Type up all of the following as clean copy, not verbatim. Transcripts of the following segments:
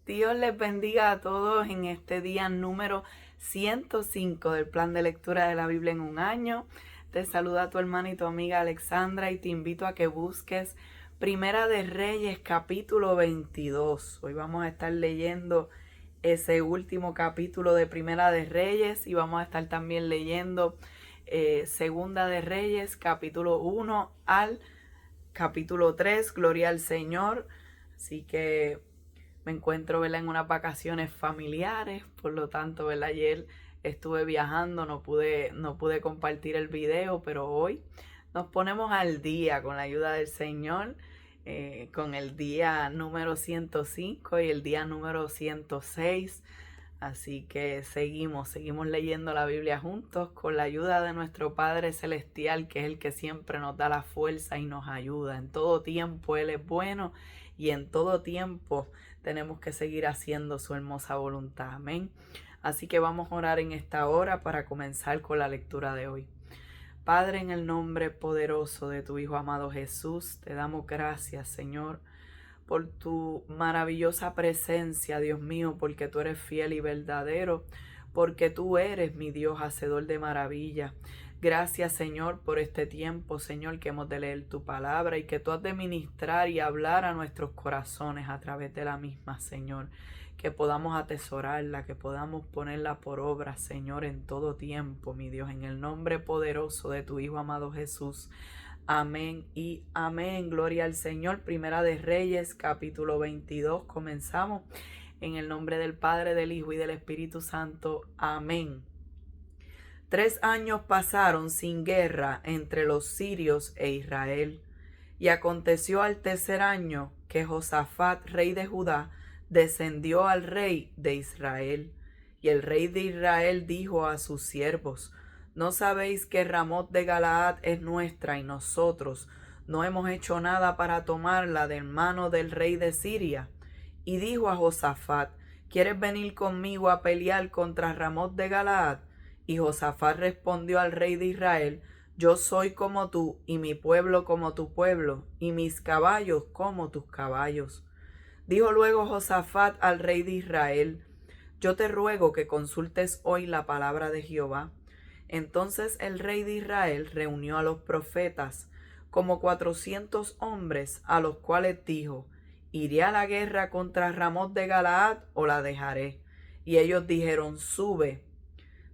Dios les bendiga a todos en este día número 105 del plan de lectura de la Biblia en un año. Te saluda tu hermana y tu amiga Alexandra y te invito a que busques Primera de Reyes capítulo 22. Hoy vamos a estar leyendo ese último capítulo de Primera de Reyes y vamos a estar también leyendo Segunda de Reyes capítulo 1 al capítulo 3, Gloria al Señor. Así que me encuentro, ¿verdad?, en unas vacaciones familiares, por lo tanto, ¿verdad?, ayer estuve viajando, no pude compartir el video, pero hoy nos ponemos al día con la ayuda del Señor, con el día número 105 y el día número 106. Así que seguimos leyendo la Biblia juntos con la ayuda de nuestro Padre Celestial, que es el que siempre nos da la fuerza y nos ayuda. En todo tiempo Él es bueno y en todo tiempo tenemos que seguir haciendo su hermosa voluntad. Amén. Así que vamos a orar en esta hora para comenzar con la lectura de hoy. Padre, en el nombre poderoso de tu Hijo amado Jesús, te damos gracias, Señor, por tu maravillosa presencia, Dios mío, porque tú eres fiel y verdadero, porque tú eres mi Dios, hacedor de maravilla. Gracias, Señor, por este tiempo, Señor, que hemos de leer tu palabra y que tú has de ministrar y hablar a nuestros corazones a través de la misma, Señor. Que podamos atesorarla, que podamos ponerla por obra, Señor, en todo tiempo, mi Dios, en el nombre poderoso de tu Hijo amado Jesús. Amén y amén. Gloria al Señor. Primera de Reyes, capítulo 22. Comenzamos en el nombre del Padre, del Hijo y del Espíritu Santo. Amén. 3 años pasaron sin guerra entre los sirios e Israel. Y aconteció al tercer año que Josafat, rey de Judá, descendió al rey de Israel. Y el rey de Israel dijo a sus siervos: ¿No sabéis que Ramot de Galaad es nuestra y nosotros no hemos hecho nada para tomarla de mano del rey de Siria? Y dijo a Josafat: ¿Quieres venir conmigo a pelear contra Ramot de Galaad? Y Josafat respondió al rey de Israel: Yo soy como tú, y mi pueblo como tu pueblo, y mis caballos como tus caballos. Dijo luego Josafat al rey de Israel: Yo te ruego que consultes hoy la palabra de Jehová. Entonces el rey de Israel reunió a los profetas, como 400 hombres, a los cuales dijo: ¿Iré a la guerra contra Ramot de Galaad o la dejaré? Y ellos dijeron: Sube,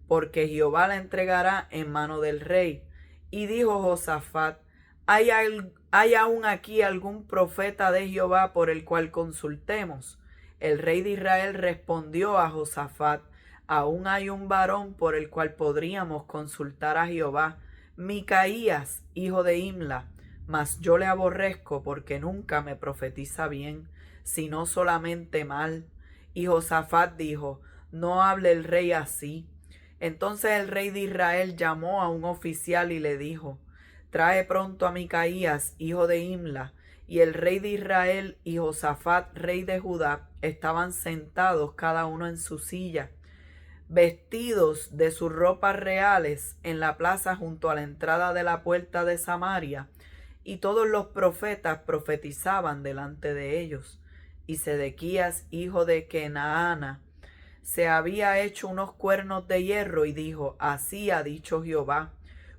porque Jehová la entregará en mano del rey. Y dijo Josafat: ¿Hay aún aquí algún profeta de Jehová por el cual consultemos? El rey de Israel respondió a Josafat: Aún hay un varón por el cual podríamos consultar a Jehová, Micaías, hijo de Imla, mas yo le aborrezco porque nunca me profetiza bien, sino solamente mal. Y Josafat dijo: No hable el rey así. Entonces el rey de Israel llamó a un oficial y le dijo: Trae pronto a Micaías, hijo de Imla. Y el rey de Israel y Josafat, rey de Judá, estaban sentados cada uno en su silla, vestidos de sus ropas reales, en la plaza junto a la entrada de la puerta de Samaria, y todos los profetas profetizaban delante de ellos. Y Sedequías, hijo de Kenaana, se había hecho unos cuernos de hierro y dijo: Así ha dicho Jehová: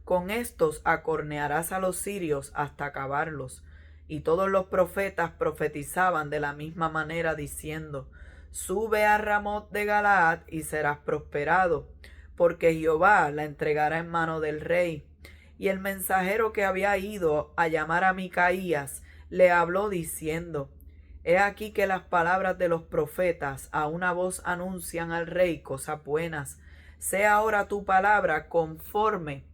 Con estos acornearás a los sirios hasta acabarlos. Y todos los profetas profetizaban de la misma manera, diciendo: Sube a Ramot de Galaad y serás prosperado, porque Jehová la entregará en mano del rey. Y el mensajero que había ido a llamar a Micaías le habló diciendo: He aquí que las palabras de los profetas a una voz anuncian al rey cosas buenas. Sea ahora tu palabra conforme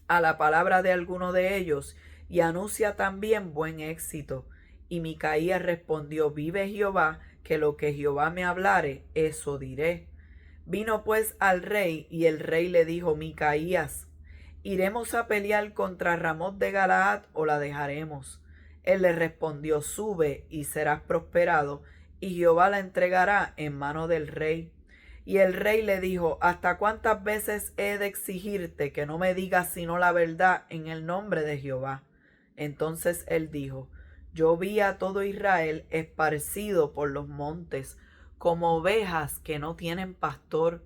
a la palabra de alguno de ellos, y anuncia también buen éxito. Y Micaías respondió: Vive Jehová, que lo que Jehová me hablare, eso diré. Vino pues al rey, y el rey le dijo: Micaías, ¿iremos a pelear contra Ramot de Galaad o la dejaremos? Él le respondió: Sube y serás prosperado, y Jehová la entregará en mano del rey. Y el rey le dijo: ¿Hasta cuántas veces he de exigirte que no me digas sino la verdad en el nombre de Jehová? Entonces él dijo: yo vi a todo Israel esparcido por los montes, como ovejas que no tienen pastor.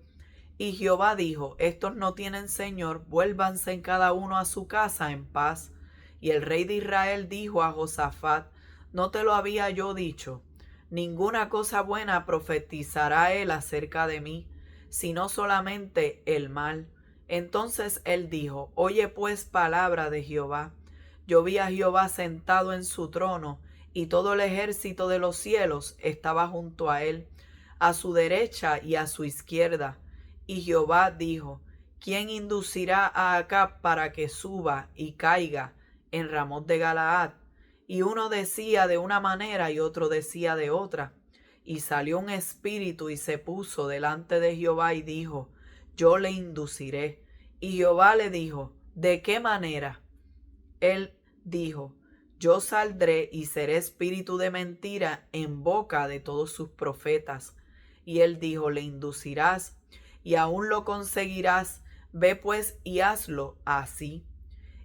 Y Jehová dijo: estos no tienen señor, vuélvanse en cada uno a su casa en paz. Y el rey de Israel dijo a Josafat: ¿no te lo había yo dicho? Ninguna cosa buena profetizará él acerca de mí, sino solamente el mal. Entonces él dijo: oye pues palabra de Jehová. Yo vi a Jehová sentado en su trono, y todo el ejército de los cielos estaba junto a él, a su derecha y a su izquierda. Y Jehová dijo: ¿quién inducirá a Acab para que suba y caiga en Ramot de Galaad? Y uno decía de una manera y otro decía de otra. Y salió un espíritu y se puso delante de Jehová y dijo: yo le induciré. Y Jehová le dijo: ¿de qué manera? Él dijo: yo saldré y seré espíritu de mentira en boca de todos sus profetas. Y él dijo: le inducirás y aún lo conseguirás. Ve pues y hazlo así.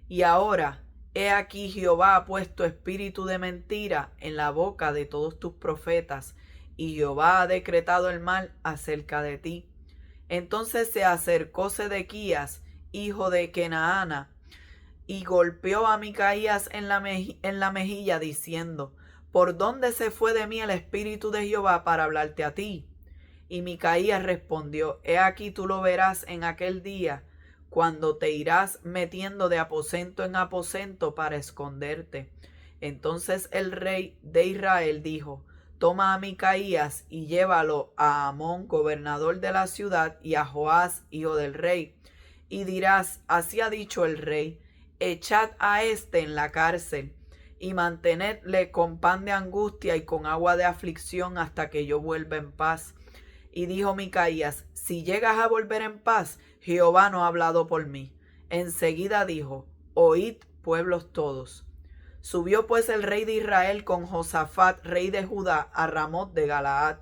Y ahora, he aquí, Jehová ha puesto espíritu de mentira en la boca de todos tus profetas, y Jehová ha decretado el mal acerca de ti. Entonces se acercó Sedequías, hijo de Kenaana, y golpeó a Micaías en la mejilla, diciendo: ¿por dónde se fue de mí el espíritu de Jehová para hablarte a ti? Y Micaías respondió: he aquí tú lo verás en aquel día, cuando te irás metiendo de aposento en aposento para esconderte. Entonces el rey de Israel dijo: toma a Micaías y llévalo a Amón, gobernador de la ciudad, y a Joás, hijo del rey. Y dirás: así ha dicho el rey: echad a éste en la cárcel, y mantenedle con pan de angustia y con agua de aflicción hasta que yo vuelva en paz. Y dijo Micaías: si llegas a volver en paz, Jehová no ha hablado por mí. Enseguida dijo: oíd, pueblos todos. Subió pues el rey de Israel con Josafat, rey de Judá, a Ramot de Galaad.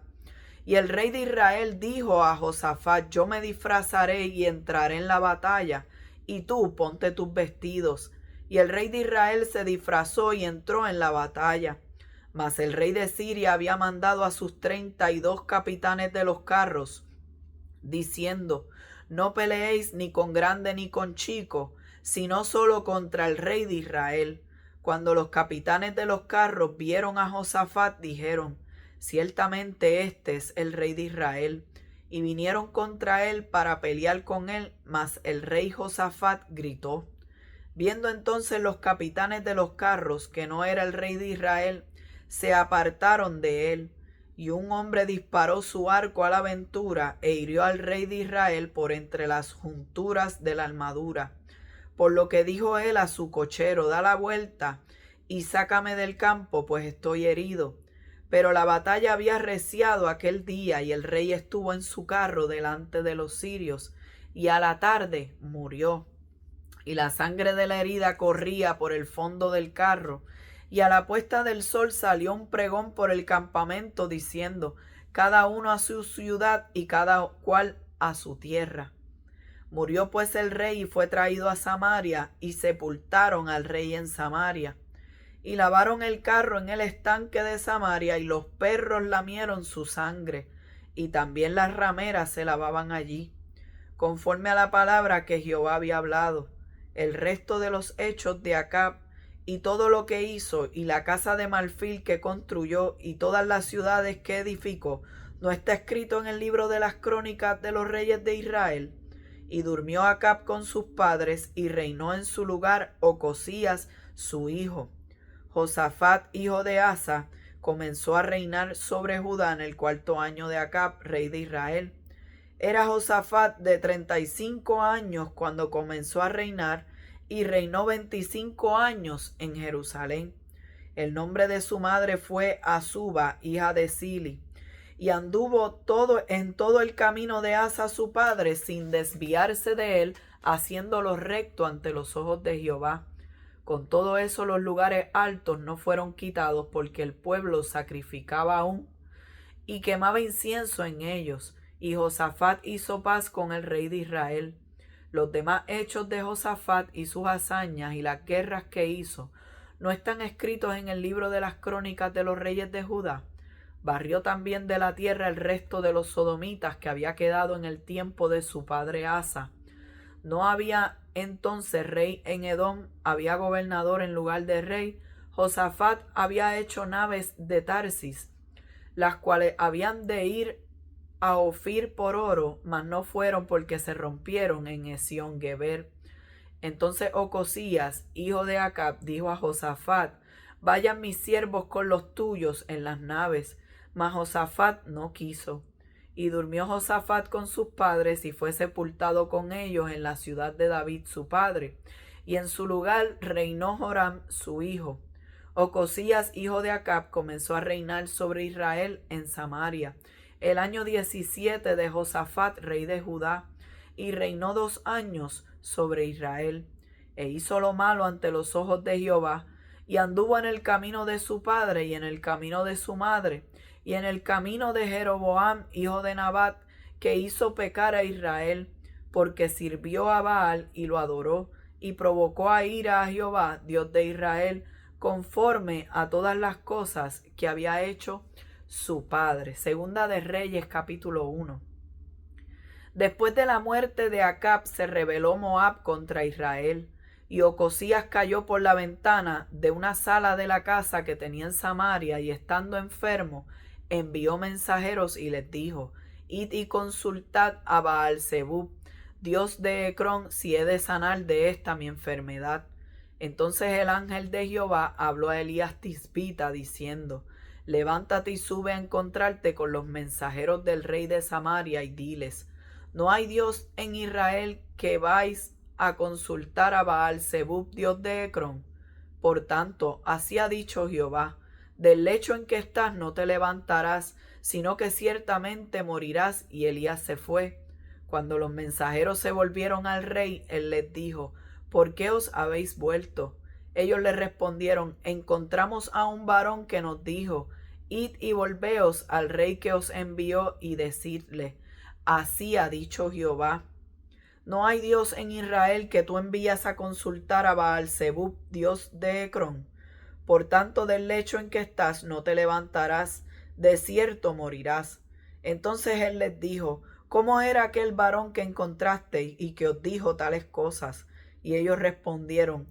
Y el rey de Israel dijo a Josafat: yo me disfrazaré y entraré en la batalla, y tú ponte tus vestidos. Y el rey de Israel se disfrazó y entró en la batalla. Mas el rey de Siria había mandado a sus 32 capitanes de los carros, diciendo: no peleéis ni con grande ni con chico, sino solo contra el rey de Israel. Cuando los capitanes de los carros vieron a Josafat, dijeron: ciertamente este es el rey de Israel. Y vinieron contra él para pelear con él, mas el rey Josafat gritó. Viendo entonces los capitanes de los carros que no era el rey de Israel, se apartaron de él, y un hombre disparó su arco a la aventura e hirió al rey de Israel por entre las junturas de la armadura. Por lo que dijo él a su cochero: da la vuelta y sácame del campo, pues estoy herido. Pero la batalla había arreciado aquel día, y el rey estuvo en su carro delante de los sirios, y a la tarde murió. Y la sangre de la herida corría por el fondo del carro. Y a la puesta del sol salió un pregón por el campamento, diciendo: cada uno a su ciudad y cada cual a su tierra. Murió pues el rey y fue traído a Samaria, y sepultaron al rey en Samaria. Y lavaron el carro en el estanque de Samaria, y los perros lamieron su sangre, y también las rameras se lavaban allí, conforme a la palabra que Jehová había hablado. El resto de los hechos de Acab, y todo lo que hizo, y la casa de marfil que construyó, y todas las ciudades que edificó, ¿no está escrito en el libro de las crónicas de los reyes de Israel? Y durmió Acab con sus padres, y reinó en su lugar Ocosías su hijo. Josafat, hijo de Asa, comenzó a reinar sobre Judá en el 4º año de Acab, rey de Israel. Era Josafat de 35 años cuando comenzó a reinar, y reinó 25 años en Jerusalén. El nombre de su madre fue Azuba, hija de Sili, y anduvo en todo el camino de Asa su padre, sin desviarse de él, haciéndolo recto ante los ojos de Jehová. Con todo eso los lugares altos no fueron quitados, porque el pueblo sacrificaba aún y quemaba incienso en ellos. Y Josafat hizo paz con el rey de Israel. Los demás hechos de Josafat y sus hazañas y las guerras que hizo, ¿No están escritos en el libro de las crónicas de los reyes de Judá? Barrió también de la tierra el resto de los sodomitas que había quedado en el tiempo de su padre Asa. No había entonces rey en Edom, había gobernador en lugar de rey. Josafat había hecho naves de Tarsis, las cuales habían de ir a Ofir por oro, mas no fueron porque se rompieron en Esión-Geber. Entonces Ocosías, hijo de Acab, dijo a Josafat: vayan mis siervos con los tuyos en las naves. Mas Josafat no quiso. Y durmió Josafat con sus padres y fue sepultado con ellos en la ciudad de David su padre. Y en su lugar reinó Joram su hijo. Ocosías, hijo de Acab, comenzó a reinar sobre Israel en Samaria el año 17 de Josafat, rey de Judá, y reinó 2 años sobre Israel. E hizo lo malo ante los ojos de Jehová, y anduvo en el camino de su padre y en el camino de su madre, y en el camino de Jeroboam, hijo de Nabat, que hizo pecar a Israel, porque sirvió a Baal y lo adoró, y provocó a ira a Jehová, Dios de Israel, conforme a todas las cosas que había hecho su padre. Segunda de Reyes, capítulo 1. Después de la muerte de Acab se rebeló Moab contra Israel, y Ocosías cayó por la ventana de una sala de la casa que tenía en Samaria, y estando enfermo, envió mensajeros y les dijo: id y consultad a Baal-zebub, dios de Ecrón, si he de sanar de esta mi enfermedad. Entonces el ángel de Jehová habló a Elías Tisbita, diciendo: levántate y sube a encontrarte con los mensajeros del rey de Samaria, y diles: ¿no hay Dios en Israel que vais a consultar a Baal-zebub, dios de Ecrón? Por tanto, así ha dicho Jehová: del lecho en que estás no te levantarás, sino que ciertamente morirás. Y Elías se fue. Cuando los mensajeros se volvieron al rey, él les dijo: ¿por qué os habéis vuelto? Ellos le respondieron: encontramos a un varón que nos dijo: id y volveos al rey que os envió, y decidle: así ha dicho Jehová: ¿no hay Dios en Israel que tú envías a consultar a Baal-zebub, dios de Ecrón? Por tanto, del lecho en que estás no te levantarás, de cierto morirás. Entonces él les dijo: ¿cómo era aquel varón que encontrasteis y que os dijo tales cosas? Y ellos respondieron: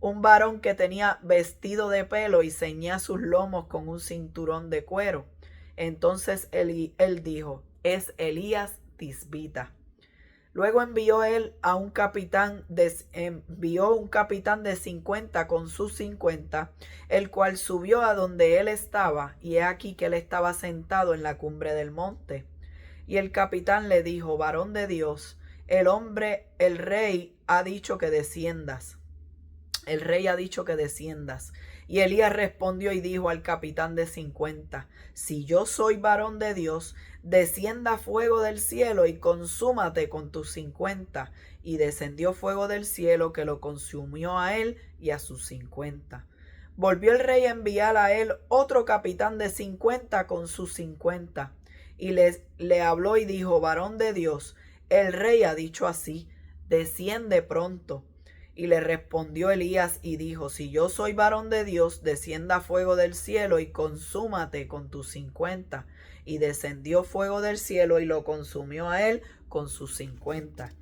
un varón que tenía vestido de pelo y ceñía sus lomos con un cinturón de cuero. Entonces él dijo: es Elías Tisbita. Luego envió un capitán de 50 con sus 50, el cual subió a donde él estaba, y he aquí que él estaba sentado en la cumbre del monte. Y el capitán le dijo: varón de Dios, el rey ha dicho que desciendas. El rey ha dicho que desciendas. Y Elías respondió y dijo al capitán de 50: si yo soy varón de Dios, descienda fuego del cielo y consúmate con tus 50. Y descendió fuego del cielo que lo consumió a él y a sus 50. Volvió el rey a enviar a él otro capitán de 50 con sus 50. Y le habló y dijo: varón de Dios, el rey ha dicho así: desciende pronto. Y le respondió Elías y dijo: si yo soy varón de Dios, descienda fuego del cielo y consúmate con tus 50. Y descendió fuego del cielo y lo consumió a él con sus 50.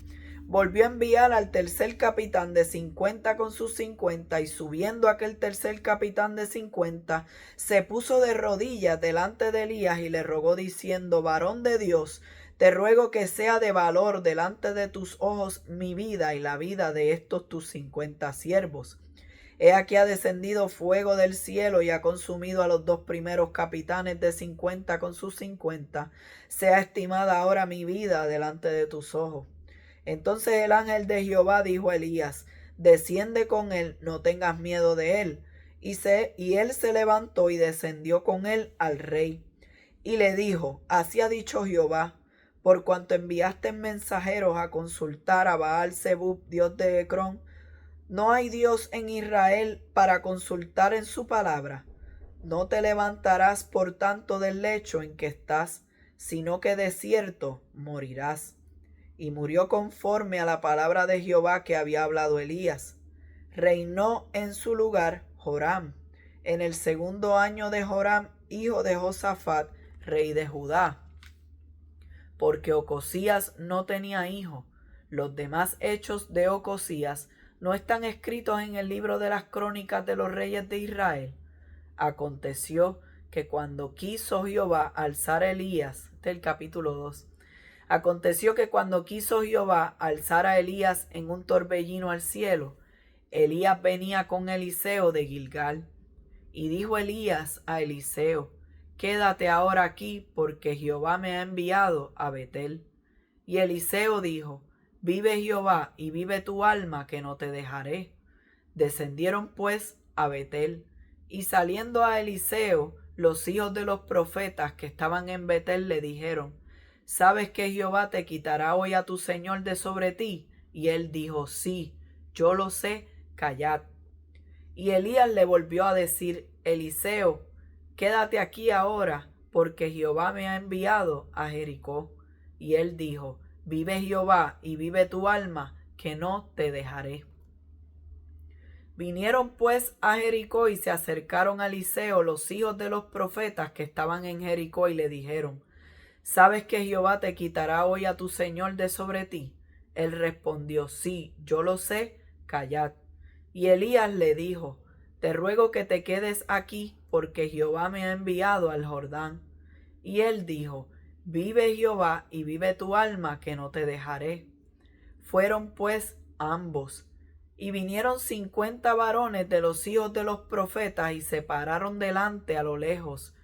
Volvió a enviar al tercer capitán de 50 con sus 50, y subiendo aquel tercer capitán de 50, se puso de rodillas delante de Elías y le rogó diciendo: varón de Dios, te ruego que sea de valor delante de tus ojos mi vida y la vida de estos tus 50 siervos. He aquí ha descendido fuego del cielo y ha consumido a los 2 primeros capitanes de 50 con sus 50. Sea estimada ahora mi vida delante de tus ojos. Entonces el ángel de Jehová dijo a Elías: desciende con él, no tengas miedo de él. Y él se levantó y descendió con él al rey. Y le dijo: así ha dicho Jehová: por cuanto enviaste mensajeros a consultar a Baal-zebub, dios de Ecrón, ¿no hay Dios en Israel para consultar en su palabra? No te levantarás por tanto del lecho en que estás, sino que de cierto morirás. Y murió conforme a la palabra de Jehová que había hablado Elías. Reinó en su lugar Joram, en el 2.º año de Joram, hijo de Josafat, rey de Judá, porque Ocosías no tenía hijo. Los demás hechos de Ocosías no están escritos en el libro de las crónicas de los reyes de Israel. Aconteció que cuando quiso Jehová alzar a Elías, del capítulo 2, aconteció que cuando quiso Jehová alzar a Elías en un torbellino al cielo, Elías venía con Eliseo de Gilgal. Y dijo Elías a Eliseo: quédate ahora aquí, porque Jehová me ha enviado a Betel. Y Eliseo dijo: vive Jehová y vive tu alma, que no te dejaré. Descendieron pues a Betel, y saliendo a Eliseo, los hijos de los profetas que estaban en Betel le dijeron: ¿sabes que Jehová te quitará hoy a tu señor de sobre ti? Y él dijo: sí, yo lo sé, callad. Y Elías le volvió a decir: Eliseo, quédate aquí ahora, porque Jehová me ha enviado a Jericó. Y él dijo: vive Jehová y vive tu alma, que no te dejaré. Vinieron pues a Jericó y se acercaron a Eliseo los hijos de los profetas que estaban en Jericó y le dijeron: ¿sabes que Jehová te quitará hoy a tu señor de sobre ti? Él respondió: sí, yo lo sé, callad. Y Elías le dijo: te ruego que te quedes aquí, porque Jehová me ha enviado al Jordán. Y él dijo: vive Jehová y vive tu alma, que no te dejaré. Fueron pues ambos, y vinieron 50 varones de los hijos de los profetas y se pararon delante a lo lejos,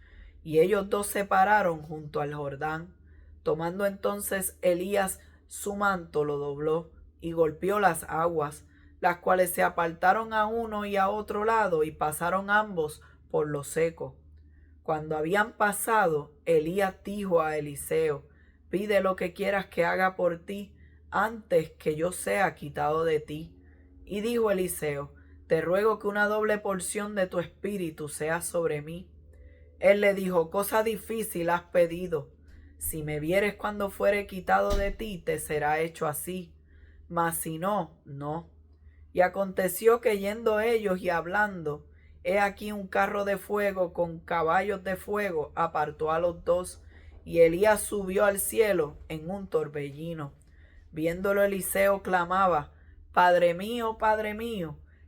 y ellos dos se pararon junto al Jordán. Tomando entonces Elías su manto, lo dobló y golpeó las aguas, las cuales se apartaron a uno y a otro lado, y pasaron ambos por lo seco. Cuando habían pasado, Elías dijo a Eliseo: pide lo que quieras que haga por ti, antes que yo sea quitado de ti. Y dijo Eliseo: te ruego que una doble porción de tu espíritu sea sobre mí. Él le dijo: cosa difícil has pedido. Si me vieres cuando fuere quitado de ti, te será hecho así, mas si no, no. Y aconteció que yendo ellos y hablando, he aquí un carro de fuego con caballos de fuego apartó a los dos, y Elías subió al cielo en un torbellino. Viéndolo Eliseo clamaba: Padre mío,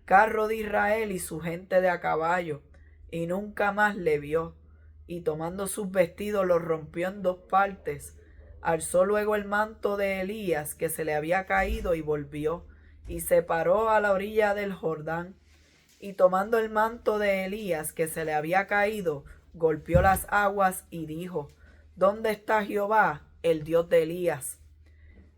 carro de Israel y su gente de a caballo. Y nunca más le vio. Y tomando sus vestidos los rompió en dos partes. Alzó luego el manto de Elías que se le había caído y volvió, y se paró a la orilla del Jordán. Y tomando el manto de Elías que se le había caído, golpeó las aguas y dijo: ¿Dónde está Jehová, el Dios de Elías?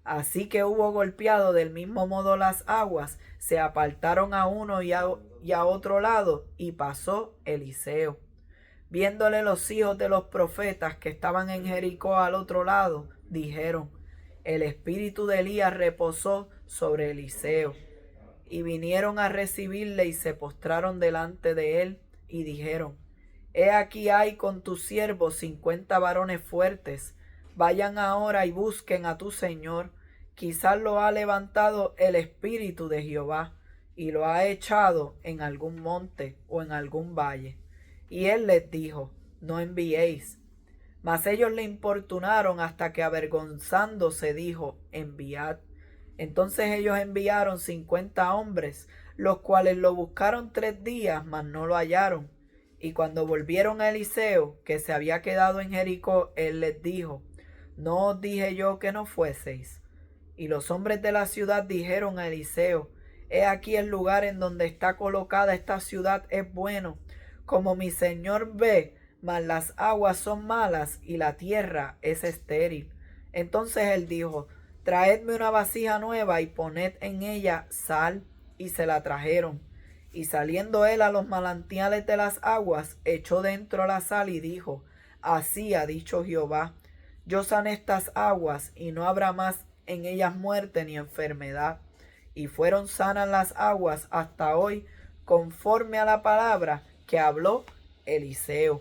Así que hubo golpeado del mismo modo las aguas, se apartaron a uno y a otro lado, y pasó Eliseo. Viéndole los hijos de los profetas que estaban en Jericó al otro lado, dijeron: el espíritu de Elías reposó sobre Eliseo. Y vinieron a recibirle y se postraron delante de él y dijeron: he aquí hay con tus siervos 50 varones fuertes. Vayan ahora y busquen a tu señor. Quizás lo ha levantado el espíritu de Jehová y lo ha echado en algún monte o en algún valle. Y él les dijo: no enviéis. Mas ellos le importunaron hasta que avergonzándose dijo: enviad. Entonces ellos enviaron 50 hombres, los cuales lo buscaron 3 días, mas no lo hallaron. Y cuando volvieron a Eliseo, que se había quedado en Jericó, él les dijo: ¿no os dije yo que no fueseis? Y los hombres de la ciudad dijeron a Eliseo: he aquí el lugar en donde está colocada esta ciudad es bueno, como mi señor ve, mas las aguas son malas y la tierra es estéril. Entonces él dijo: traedme una vasija nueva y poned en ella sal. Y se la trajeron. Y saliendo él a los manantiales de las aguas, echó dentro la sal y dijo: así ha dicho Jehová: yo sané estas aguas, y no habrá más en ellas muerte ni enfermedad. Y fueron sanas las aguas hasta hoy, conforme a la palabra que habló Eliseo.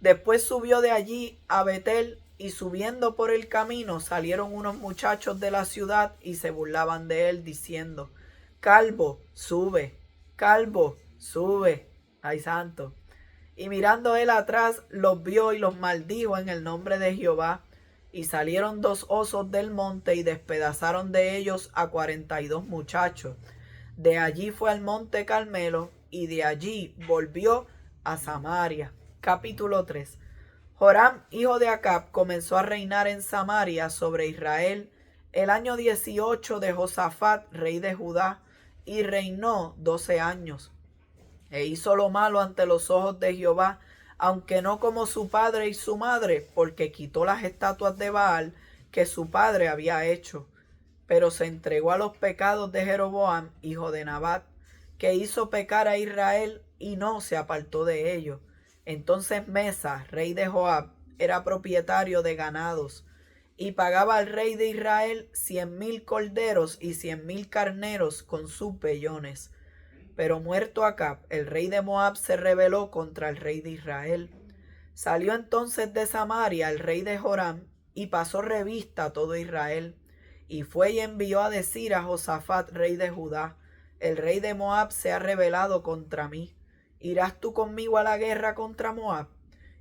Después subió de allí a Betel, y subiendo por el camino salieron unos muchachos de la ciudad y se burlaban de él, diciendo: calvo, sube, sube, ay santo. Y mirando él atrás, los vio y los maldijo en el nombre de Jehová. Y salieron 2 osos del monte y despedazaron de ellos a 42 muchachos. De allí fue al monte Carmelo y de allí volvió a Samaria. Capítulo 3. Joram, hijo de Acab, comenzó a reinar en Samaria sobre Israel el año 18 de Josafat, rey de Judá, y reinó 12 años. E hizo lo malo ante los ojos de Jehová, aunque no como su padre y su madre, porque quitó las estatuas de Baal que su padre había hecho. Pero se entregó a los pecados de Jeroboam, hijo de Nabat, que hizo pecar a Israel y no se apartó de ello. Entonces Mesa, rey de Joab, era propietario de ganados, y pagaba al rey de Israel 100,000 corderos y 100,000 carneros con sus vellones. Pero muerto Acab, el rey de Moab se rebeló contra el rey de Israel. Salió entonces de Samaria el rey de Joram, y pasó revista a todo Israel. Y fue y envió a decir a Josafat, rey de Judá: el rey de Moab se ha rebelado contra mí. ¿Irás tú conmigo a la guerra contra Moab?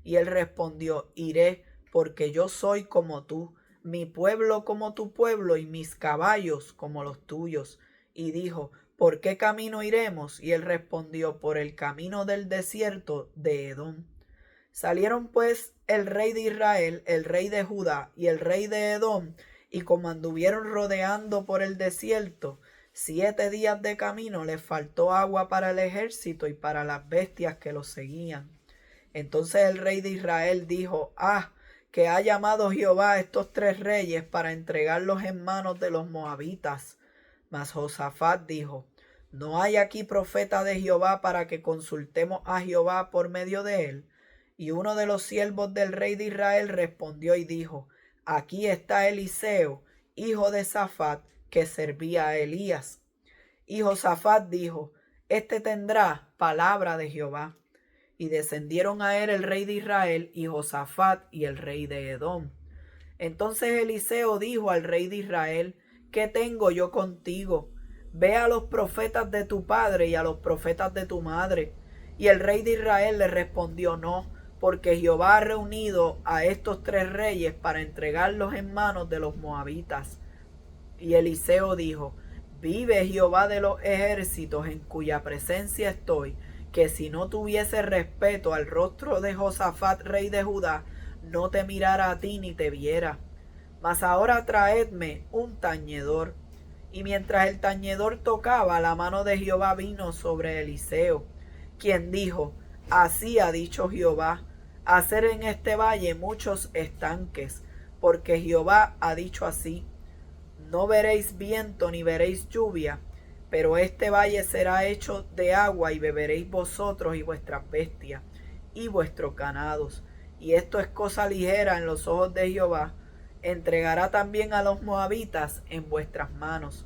Y él respondió: iré, porque yo soy como tú, mi pueblo como tu pueblo, y mis caballos como los tuyos. Y dijo: ¿por qué camino iremos? Y él respondió: por el camino del desierto de Edom. Salieron pues el rey de Israel, el rey de Judá y el rey de Edom, y como anduvieron rodeando por el desierto 7 días de camino, les faltó agua para el ejército y para las bestias que los seguían. Entonces el rey de Israel dijo: que ha llamado Jehová a estos 3 reyes para entregarlos en manos de los moabitas. Mas Josafat dijo: ¿no hay aquí profeta de Jehová para que consultemos a Jehová por medio de él? Y uno de los siervos del rey de Israel respondió y dijo: aquí está Eliseo, hijo de Safat, que servía a Elías. Y Josafat dijo: este tendrá palabra de Jehová. Y descendieron a él el rey de Israel y Josafat y el rey de Edom. Entonces Eliseo dijo al rey de Israel: ¿qué tengo yo contigo? Ve a los profetas de tu padre y a los profetas de tu madre. Y el rey de Israel le respondió: no, porque Jehová ha reunido a estos 3 reyes para entregarlos en manos de los moabitas. Y Eliseo dijo: vive Jehová de los ejércitos, en cuya presencia estoy, que si no tuviese respeto al rostro de Josafat, rey de Judá, no te mirara a ti ni te viera. Mas ahora traedme un tañedor. Y mientras el tañedor tocaba, la mano de Jehová vino sobre Eliseo, quien dijo: así ha dicho Jehová: hacer en este valle muchos estanques, porque Jehová ha dicho así: no veréis viento ni veréis lluvia, pero este valle será hecho de agua, y beberéis vosotros y vuestras bestias y vuestros ganados. Y esto es cosa ligera en los ojos de Jehová. Entregará también a los moabitas en vuestras manos.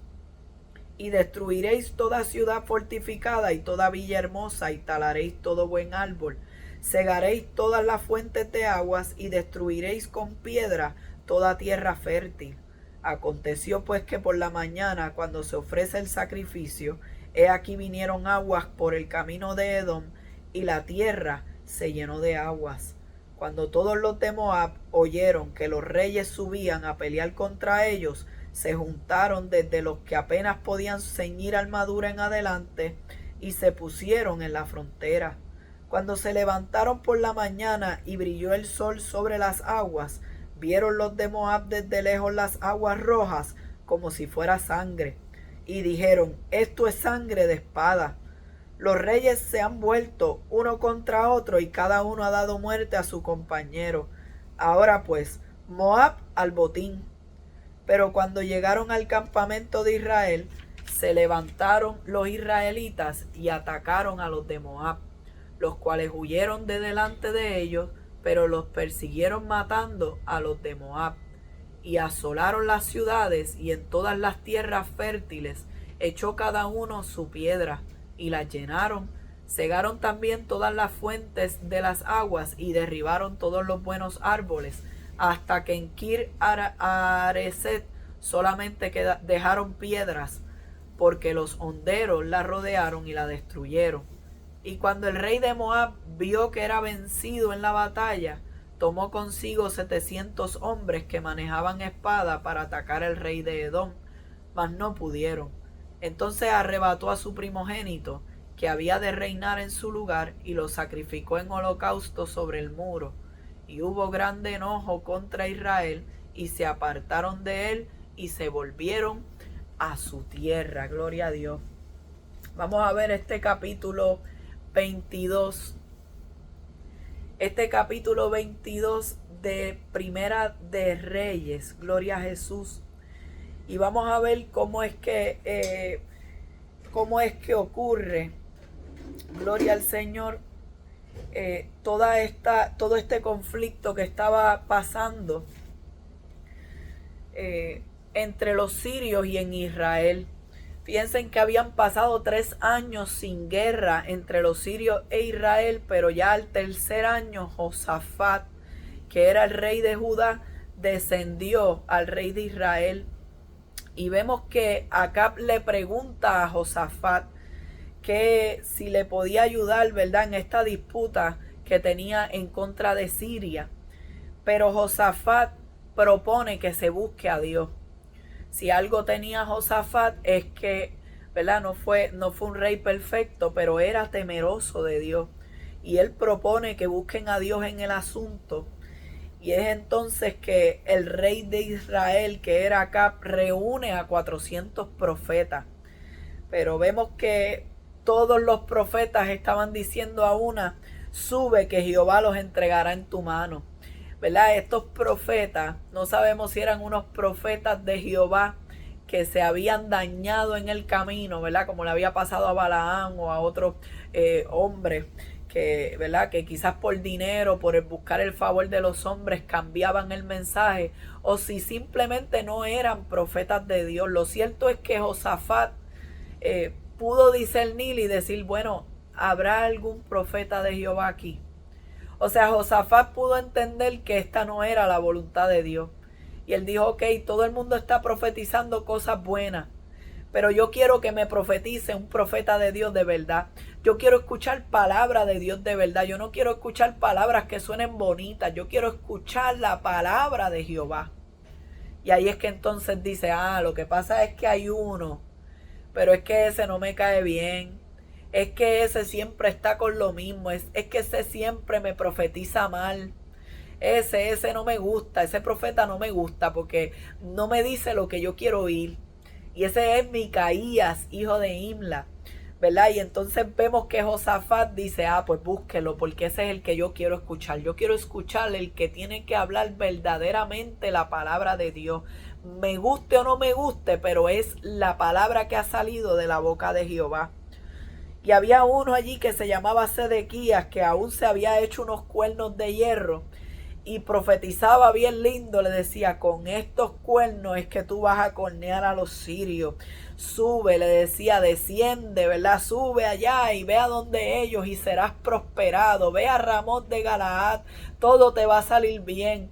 Y destruiréis toda ciudad fortificada y toda villa hermosa, y talaréis todo buen árbol. Cegaréis todas las fuentes de aguas, y destruiréis con piedra toda tierra fértil. Aconteció pues que por la mañana, cuando se ofrece el sacrificio, he aquí vinieron aguas por el camino de Edom, y la tierra se llenó de aguas. Cuando todos los de Moab oyeron que los reyes subían a pelear contra ellos, se juntaron desde los que apenas podían ceñir armadura en adelante, y se pusieron en la frontera. Cuando se levantaron por la mañana y brilló el sol sobre las aguas, vieron los de Moab desde lejos las aguas rojas, como si fuera sangre, y dijeron: esto es sangre de espada. Los reyes se han vuelto uno contra otro, y cada uno ha dado muerte a su compañero. Ahora pues, Moab al botín. Pero cuando llegaron al campamento de Israel, se levantaron los israelitas y atacaron a los de Moab, los cuales huyeron de delante de ellos, pero los persiguieron matando a los de Moab. Y asolaron las ciudades, y en todas las tierras fértiles echó cada uno su piedra, y las llenaron. Cegaron también todas las fuentes de las aguas, y derribaron todos los buenos árboles, hasta que en Kir Hareset solamente dejaron piedras, porque los honderos la rodearon y la destruyeron. Y cuando el rey de Moab vio que era vencido en la batalla, tomó consigo 700 hombres que manejaban espada para atacar al rey de Edom, mas no pudieron. Entonces arrebató a su primogénito, que había de reinar en su lugar, y lo sacrificó en holocausto sobre el muro. Y hubo grande enojo contra Israel, y se apartaron de él, y se volvieron a su tierra. Gloria a Dios. Vamos a ver este capítulo 22. Este capítulo 22 de Primera de Reyes. Gloria a Jesús. Y vamos a ver cómo es que ocurre, gloria al Señor, todo este conflicto que estaba pasando entre los sirios y en Israel. Fíjense que habían pasado 3 años sin guerra entre los sirios e Israel, pero ya al tercer año Josafat, que era el rey de Judá, descendió al rey de Israel. Y vemos que Acab le pregunta a Josafat que si le podía ayudar, ¿verdad?, en esta disputa que tenía en contra de Siria. Pero Josafat propone que se busque a Dios. Si algo tenía Josafat es que, ¿verdad?, no fue un rey perfecto, pero era temeroso de Dios. Y él propone que busquen a Dios en el asunto. Y es entonces que el rey de Israel, que era Acab, reúne a 400 profetas. Pero vemos que todos los profetas estaban diciendo a una: sube, que Jehová los entregará en tu mano. ¿Verdad? Estos profetas, no sabemos si eran unos profetas de Jehová que se habían dañado en el camino, ¿verdad?, como le había pasado a Balaam o a otros hombres. Que, ¿verdad?, que quizás por dinero, por buscar el favor de los hombres, cambiaban el mensaje, o si simplemente no eran profetas de Dios. Lo cierto es que Josafat pudo discernir y decir: bueno, ¿habrá algún profeta de Jehová aquí? O sea, Josafat pudo entender que esta no era la voluntad de Dios. Y él dijo: ok, todo el mundo está profetizando cosas buenas, pero yo quiero que me profetice un profeta de Dios de verdad. Yo quiero escuchar palabra de Dios de verdad. Yo no quiero escuchar palabras que suenen bonitas. Yo quiero escuchar la palabra de Jehová. Y ahí es que entonces dice: lo que pasa es que hay uno, pero es que ese no me cae bien. Es que ese siempre está con lo mismo. Es que ese siempre me profetiza mal. Ese no me gusta. Ese profeta no me gusta porque no me dice lo que yo quiero oír. Y ese es Micaías, hijo de Imla, ¿verdad? Y entonces vemos que Josafat dice: pues búsquelo, porque ese es el que yo quiero escuchar. Yo quiero escuchar el que tiene que hablar verdaderamente la palabra de Dios. Me guste o no me guste, pero es la palabra que ha salido de la boca de Jehová. Y había uno allí que se llamaba Sedequías, que aún se había hecho unos cuernos de hierro y profetizaba bien lindo. Le decía: con estos cuernos es que tú vas a cornear a los sirios. Sube, le decía, desciende, ¿verdad? Sube allá y ve a donde ellos y serás prosperado. Ve a Ramot de Galaad, todo te va a salir bien.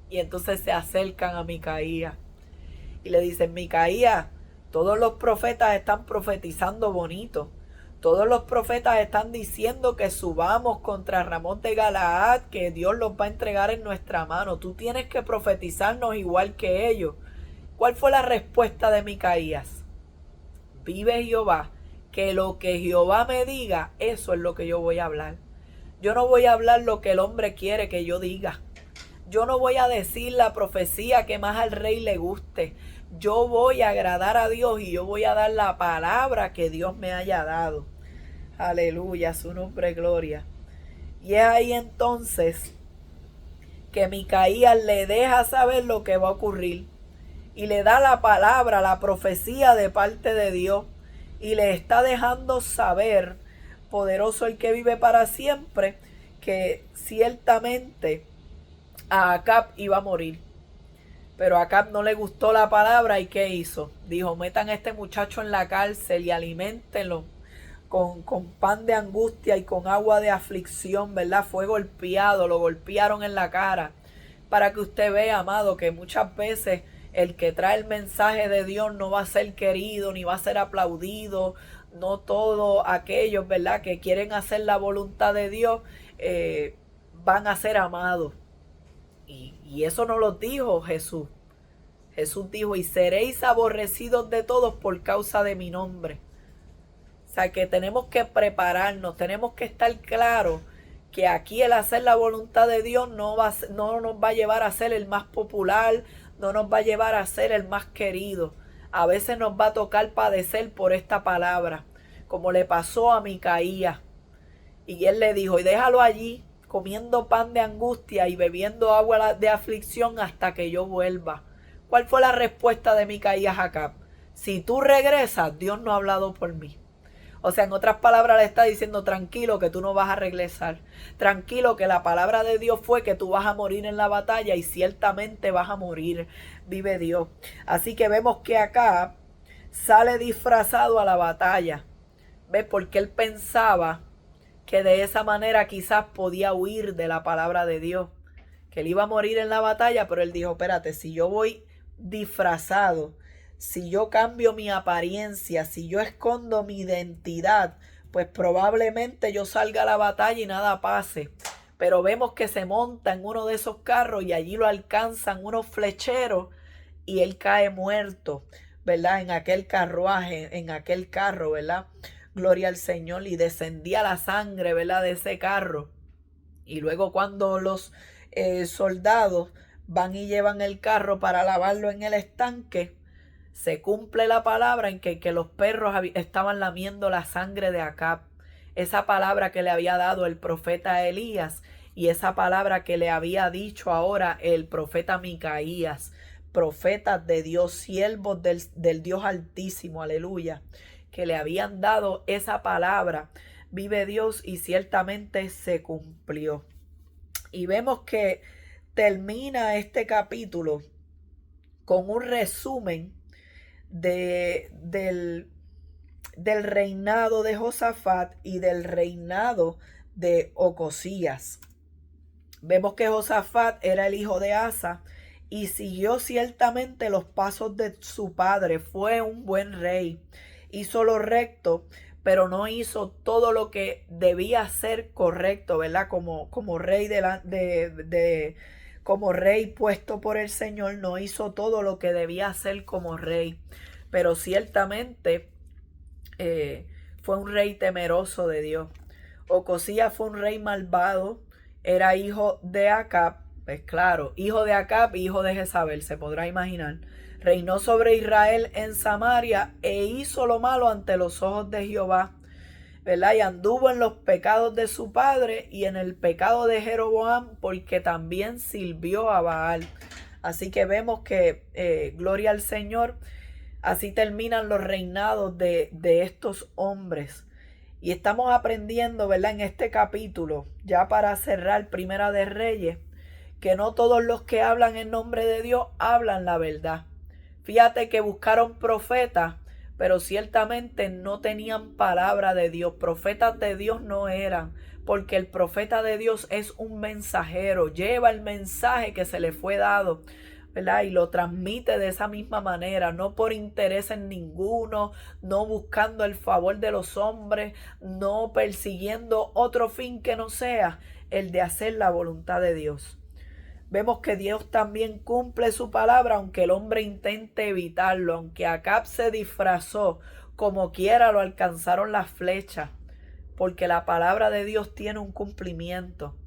Y entonces se acercan a Micaías y le dicen: Micaías, todos los profetas están profetizando bonito. Todos los profetas están diciendo que subamos contra Ramón de Galaad, que Dios los va a entregar en nuestra mano. Tú tienes que profetizarnos igual que ellos. ¿Cuál fue la respuesta de Micaías? Vive Jehová, que lo que Jehová me diga, eso es lo que yo voy a hablar. Yo no voy a hablar lo que el hombre quiere que yo diga. Yo no voy a decir la profecía que más al rey le guste. Yo voy a agradar a Dios y yo voy a dar la palabra que Dios me haya dado. Aleluya, su nombre, gloria. Y es ahí entonces que Micaías le deja saber lo que va a ocurrir. Y le da la palabra, la profecía de parte de Dios. Y le está dejando saber, poderoso el que vive para siempre, que ciertamente a Acab iba a morir. Pero a Acab no le gustó la palabra, ¿y qué hizo? Dijo: metan a este muchacho en la cárcel y aliméntenlo con pan de angustia y con agua de aflicción, ¿verdad? Fue golpeado, lo golpearon en la cara. Para que usted vea, amado, que muchas veces el que trae el mensaje de Dios no va a ser querido, ni va a ser aplaudido, no todos aquellos, ¿verdad?, que quieren hacer la voluntad de Dios van a ser amados. Y eso no lo dijo Jesús. Jesús dijo, y seréis aborrecidos de todos por causa de mi nombre. O sea que tenemos que prepararnos, tenemos que estar claros que aquí el hacer la voluntad de Dios no nos va a llevar a ser el más popular, no nos va a llevar a ser el más querido. A veces nos va a tocar padecer por esta palabra, como le pasó a Micaías. Y él le dijo, y déjalo allí, comiendo pan de angustia y bebiendo agua de aflicción hasta que yo vuelva. ¿Cuál fue la respuesta de Micaías a Acab? Si tú regresas, Dios no ha hablado por mí. O sea, en otras palabras le está diciendo, tranquilo que tú no vas a regresar. Tranquilo que la palabra de Dios fue que tú vas a morir en la batalla y ciertamente vas a morir. Vive Dios. Así que vemos que acá sale disfrazado a la batalla. ¿Ves? Porque él pensaba que de esa manera quizás podía huir de la palabra de Dios. Que él iba a morir en la batalla, pero él dijo, espérate, si yo voy disfrazado, si yo cambio mi apariencia, si yo escondo mi identidad, pues probablemente yo salga a la batalla y nada pase. Pero vemos que se monta en uno de esos carros y allí lo alcanzan unos flecheros y él cae muerto, ¿verdad? En aquel carruaje, en aquel carro, ¿verdad? Gloria al Señor, y descendía la sangre, ¿verdad?, de ese carro. Y luego cuando los soldados van y llevan el carro para lavarlo en el estanque, se cumple la palabra en que los perros estaban lamiendo la sangre de Acab. Esa palabra que le había dado el profeta Elías y esa palabra que le había dicho ahora el profeta Micaías, profetas de Dios, siervos del Dios Altísimo, aleluya, que le habían dado esa palabra. Vive Dios, y ciertamente se cumplió. Y vemos que termina este capítulo con un resumen del reinado de Josafat y del reinado de Ocosías. Vemos que Josafat era el hijo de Asa y siguió ciertamente los pasos de su padre. Fue un buen rey, hizo lo recto, pero no hizo todo lo que debía ser correcto, ¿verdad? Como rey como rey puesto por el Señor, no hizo todo lo que debía hacer como rey. Pero ciertamente fue un rey temeroso de Dios. Ocosías fue un rey malvado, era hijo de Acab, pues claro, hijo de Acab y hijo de Jezabel, se podrá imaginar. Reinó sobre Israel en Samaria e hizo lo malo ante los ojos de Jehová, ¿verdad? Y anduvo en los pecados de su padre y en el pecado de Jeroboam, porque también sirvió a Baal. Así que vemos que, gloria al Señor, así terminan los reinados de estos hombres. Y estamos aprendiendo, ¿verdad?, en este capítulo, ya para cerrar Primera de Reyes, que no todos los que hablan en nombre de Dios hablan la verdad. Fíjate que buscaron profetas, pero ciertamente no tenían palabra de Dios. Profetas de Dios no eran, porque el profeta de Dios es un mensajero, lleva el mensaje que se le fue dado, ¿verdad? Y lo transmite de esa misma manera, no por interés en ninguno, no buscando el favor de los hombres, no persiguiendo otro fin que no sea el de hacer la voluntad de Dios. Vemos que Dios también cumple su palabra, aunque el hombre intente evitarlo, aunque Acab se disfrazó, como quiera lo alcanzaron las flechas, porque la palabra de Dios tiene un cumplimiento,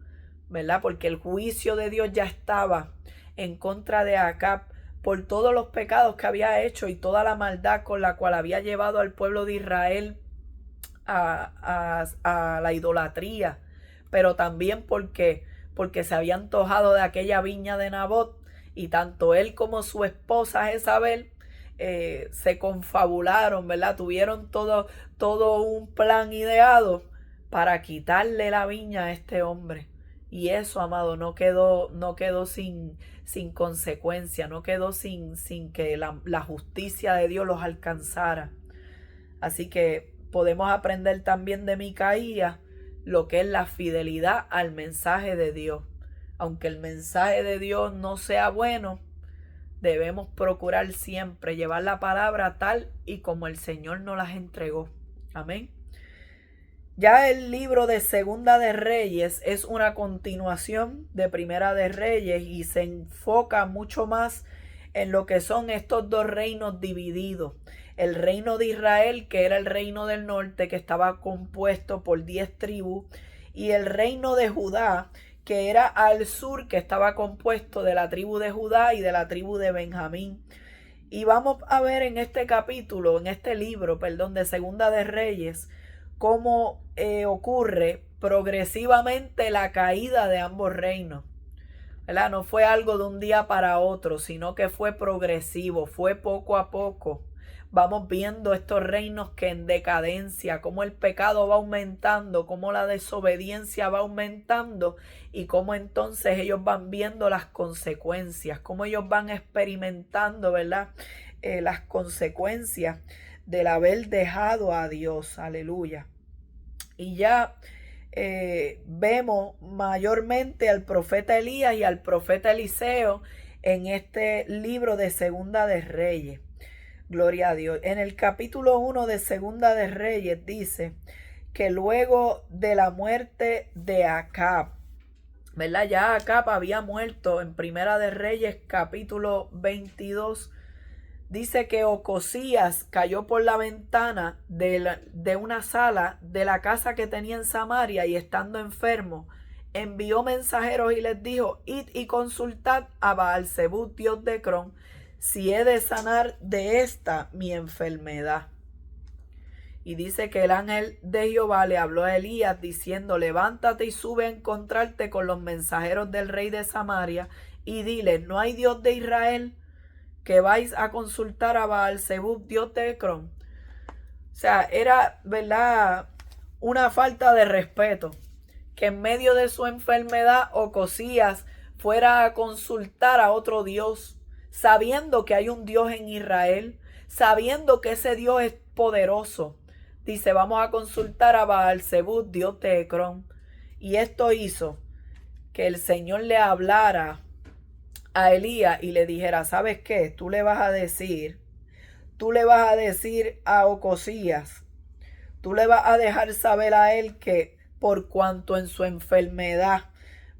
¿verdad? Porque el juicio de Dios ya estaba en contra de Acab por todos los pecados que había hecho y toda la maldad con la cual había llevado al pueblo de Israel a la idolatría, pero también porque se había antojado de aquella viña de Nabot, y tanto él como su esposa Jezabel se confabularon, ¿verdad? Tuvieron todo un plan ideado para quitarle la viña a este hombre. Y eso, amado, no quedó sin consecuencia, no quedó sin que la justicia de Dios los alcanzara. Así que podemos aprender también de Micaías lo que es la fidelidad al mensaje de Dios. Aunque el mensaje de Dios no sea bueno, debemos procurar siempre llevar la palabra tal y como el Señor nos las entregó. Amén. Ya el libro de Segunda de Reyes es una continuación de Primera de Reyes y se enfoca mucho más en lo que son estos dos reinos divididos. El reino de Israel, que era el reino del norte, que estaba compuesto por 10 tribus, y el reino de Judá, que era al sur, que estaba compuesto de la tribu de Judá y de la tribu de Benjamín. Y vamos a ver en este capítulo, en este libro, de Segunda de Reyes, cómo ocurre progresivamente la caída de ambos reinos, ¿verdad? No fue algo de un día para otro, sino que fue progresivo, fue poco a poco. Vamos viendo estos reinos que en decadencia, cómo el pecado va aumentando, cómo la desobediencia va aumentando y cómo entonces ellos van viendo las consecuencias, cómo ellos van experimentando, ¿verdad? Las consecuencias del haber dejado a Dios. Aleluya. Y ya vemos mayormente al profeta Elías y al profeta Eliseo en este libro de Segunda de Reyes. Gloria a Dios. En el capítulo 1 de Segunda de Reyes dice que luego de la muerte de Acab, ¿verdad? Ya Acab había muerto en Primera de Reyes capítulo 22. Dice que Ocosías cayó por la ventana de una sala de la casa que tenía en Samaria y estando enfermo, envió mensajeros y les dijo: id y consultad a Baal-Zebub, dios de Ecrón, si he de sanar de esta mi enfermedad. Y dice que el ángel de Jehová le habló a Elías diciendo: levántate y sube a encontrarte con los mensajeros del rey de Samaria y dile: ¿no hay Dios de Israel que vais a consultar a Baal-Zebub, dios de Ecrón? O sea, era, ¿verdad?, una falta de respeto que en medio de su enfermedad Ocosías fuera a consultar a otro dios, sabiendo que hay un Dios en Israel, sabiendo que ese Dios es poderoso. Dice: vamos a consultar a Baal-Zebub, dios de Ecrón. Y esto hizo que el Señor le hablara a Elías y le dijera: ¿sabes qué? Tú le vas a decir a Ocosías, tú le vas a dejar saber a él que por cuanto en su enfermedad,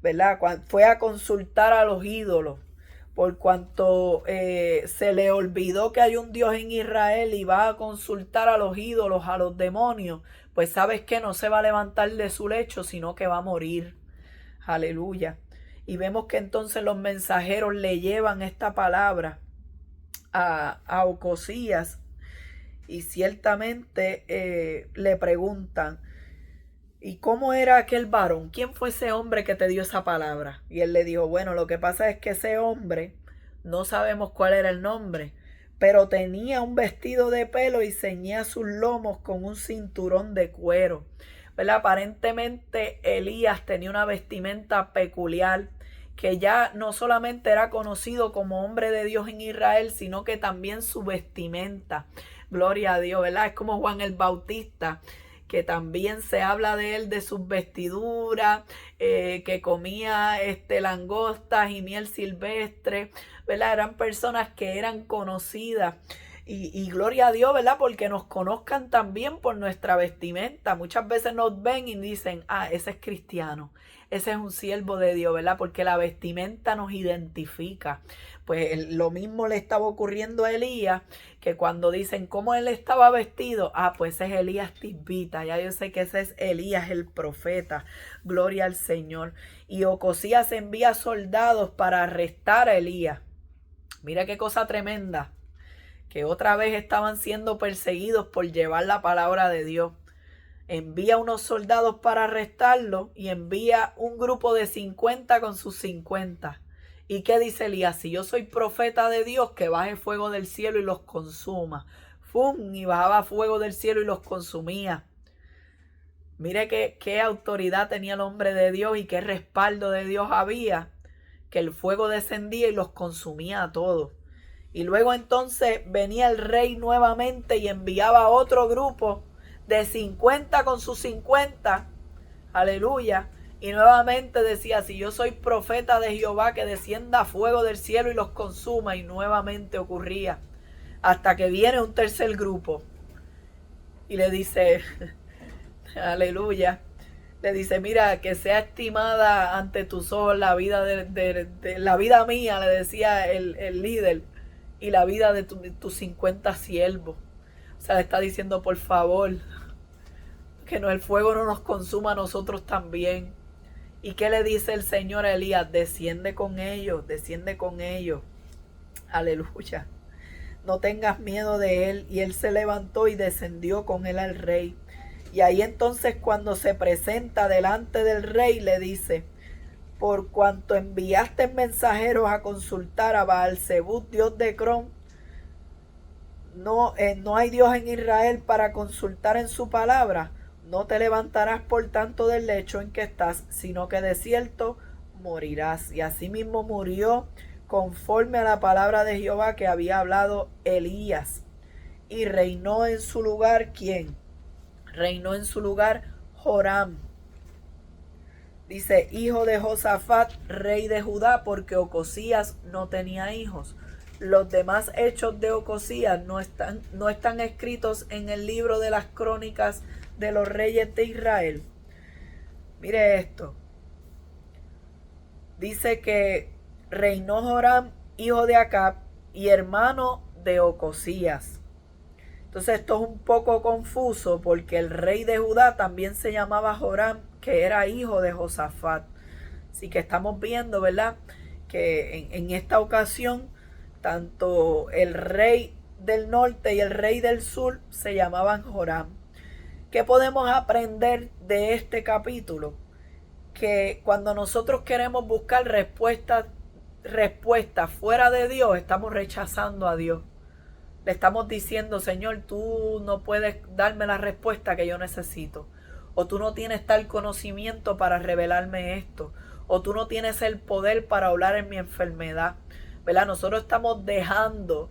¿verdad?, fue a consultar a los ídolos, por cuanto se le olvidó que hay un Dios en Israel y va a consultar a los ídolos, a los demonios, pues sabes que no se va a levantar de su lecho, sino que va a morir. Aleluya. Y vemos que entonces los mensajeros le llevan esta palabra a Ocosías y ciertamente le preguntan: ¿y cómo era aquel varón? ¿Quién fue ese hombre que te dio esa palabra? Y él le dijo: bueno, lo que pasa es que ese hombre, no sabemos cuál era el nombre, pero tenía un vestido de pelo y ceñía sus lomos con un cinturón de cuero, ¿verdad? Aparentemente Elías tenía una vestimenta peculiar, que ya no solamente era conocido como hombre de Dios en Israel, sino que también su vestimenta. Gloria a Dios, ¿verdad? Es como Juan el Bautista, que también se habla de él, de sus vestiduras, que comía langostas y miel silvestre, ¿verdad? Eran personas que eran conocidas. Y gloria a Dios, ¿verdad? Porque nos conozcan también por nuestra vestimenta. Muchas veces nos ven y dicen: ah, ese es cristiano, ese es un siervo de Dios, ¿verdad? Porque la vestimenta nos identifica. Pues lo mismo le estaba ocurriendo a Elías, que cuando dicen cómo él estaba vestido, ah, pues ese es Elías Tisbita, ya yo sé que ese es Elías el profeta, gloria al Señor. Y Ocosías envía soldados para arrestar a Elías. Mira qué cosa tremenda, que otra vez estaban siendo perseguidos por llevar la palabra de Dios. Envía unos soldados para arrestarlo y envía un grupo de 50 con sus 50. ¿Y qué dice Elías? Si yo soy profeta de Dios, que baje fuego del cielo y los consuma. ¡Fum! Y bajaba fuego del cielo y los consumía. Mire qué autoridad tenía el hombre de Dios y qué respaldo de Dios había, que el fuego descendía y los consumía a todos. Y luego entonces venía el rey nuevamente y enviaba otro grupo de 50 con sus 50. Aleluya. Y nuevamente decía: si yo soy profeta de Jehová, que descienda fuego del cielo y los consuma. Y nuevamente ocurría, hasta que viene un tercer grupo. y le dice, aleluya, le dice, mira, que sea estimada ante tus ojos la vida de la vida mía, le decía el líder, y la vida de tus 50 siervos. O sea, le está diciendo, por favor, que no, el fuego no nos consuma a nosotros también. ¿Y qué le dice el Señor a Elías? Desciende con ellos, desciende con ellos. Aleluya. No tengas miedo de él. Y él se levantó y descendió con él al rey. Y ahí entonces cuando se presenta delante del rey le dice, por cuanto enviaste mensajeros a consultar a Baal-Zebub, dios de Cron, no hay Dios en Israel para consultar en su palabra. No te levantarás por tanto del lecho en que estás, sino que de cierto morirás. Y asimismo murió conforme a la palabra de Jehová que había hablado Elías. Y reinó en su lugar, ¿quién? Reinó en su lugar Joram. Dice, hijo de Josafat, rey de Judá, porque Ocosías no tenía hijos. Los demás hechos de Ocosías no están escritos en el libro de las crónicas de los reyes de Israel. Mire esto. Dice que reinó Joram, hijo de Acab, y hermano de Ocosías. Entonces esto es un poco confuso porque el rey de Judá también se llamaba Joram, que era hijo de Josafat. Así que estamos viendo, ¿verdad?, que en esta ocasión tanto el rey del norte y el rey del sur se llamaban Joram. ¿Qué podemos aprender de este capítulo? Que cuando nosotros queremos buscar respuestas fuera de Dios, estamos rechazando a Dios. Le estamos diciendo, Señor, tú no puedes darme la respuesta que yo necesito. O tú no tienes tal conocimiento para revelarme esto. O tú no tienes el poder para hablar en mi enfermedad. ¿Verdad? Nosotros estamos dejando,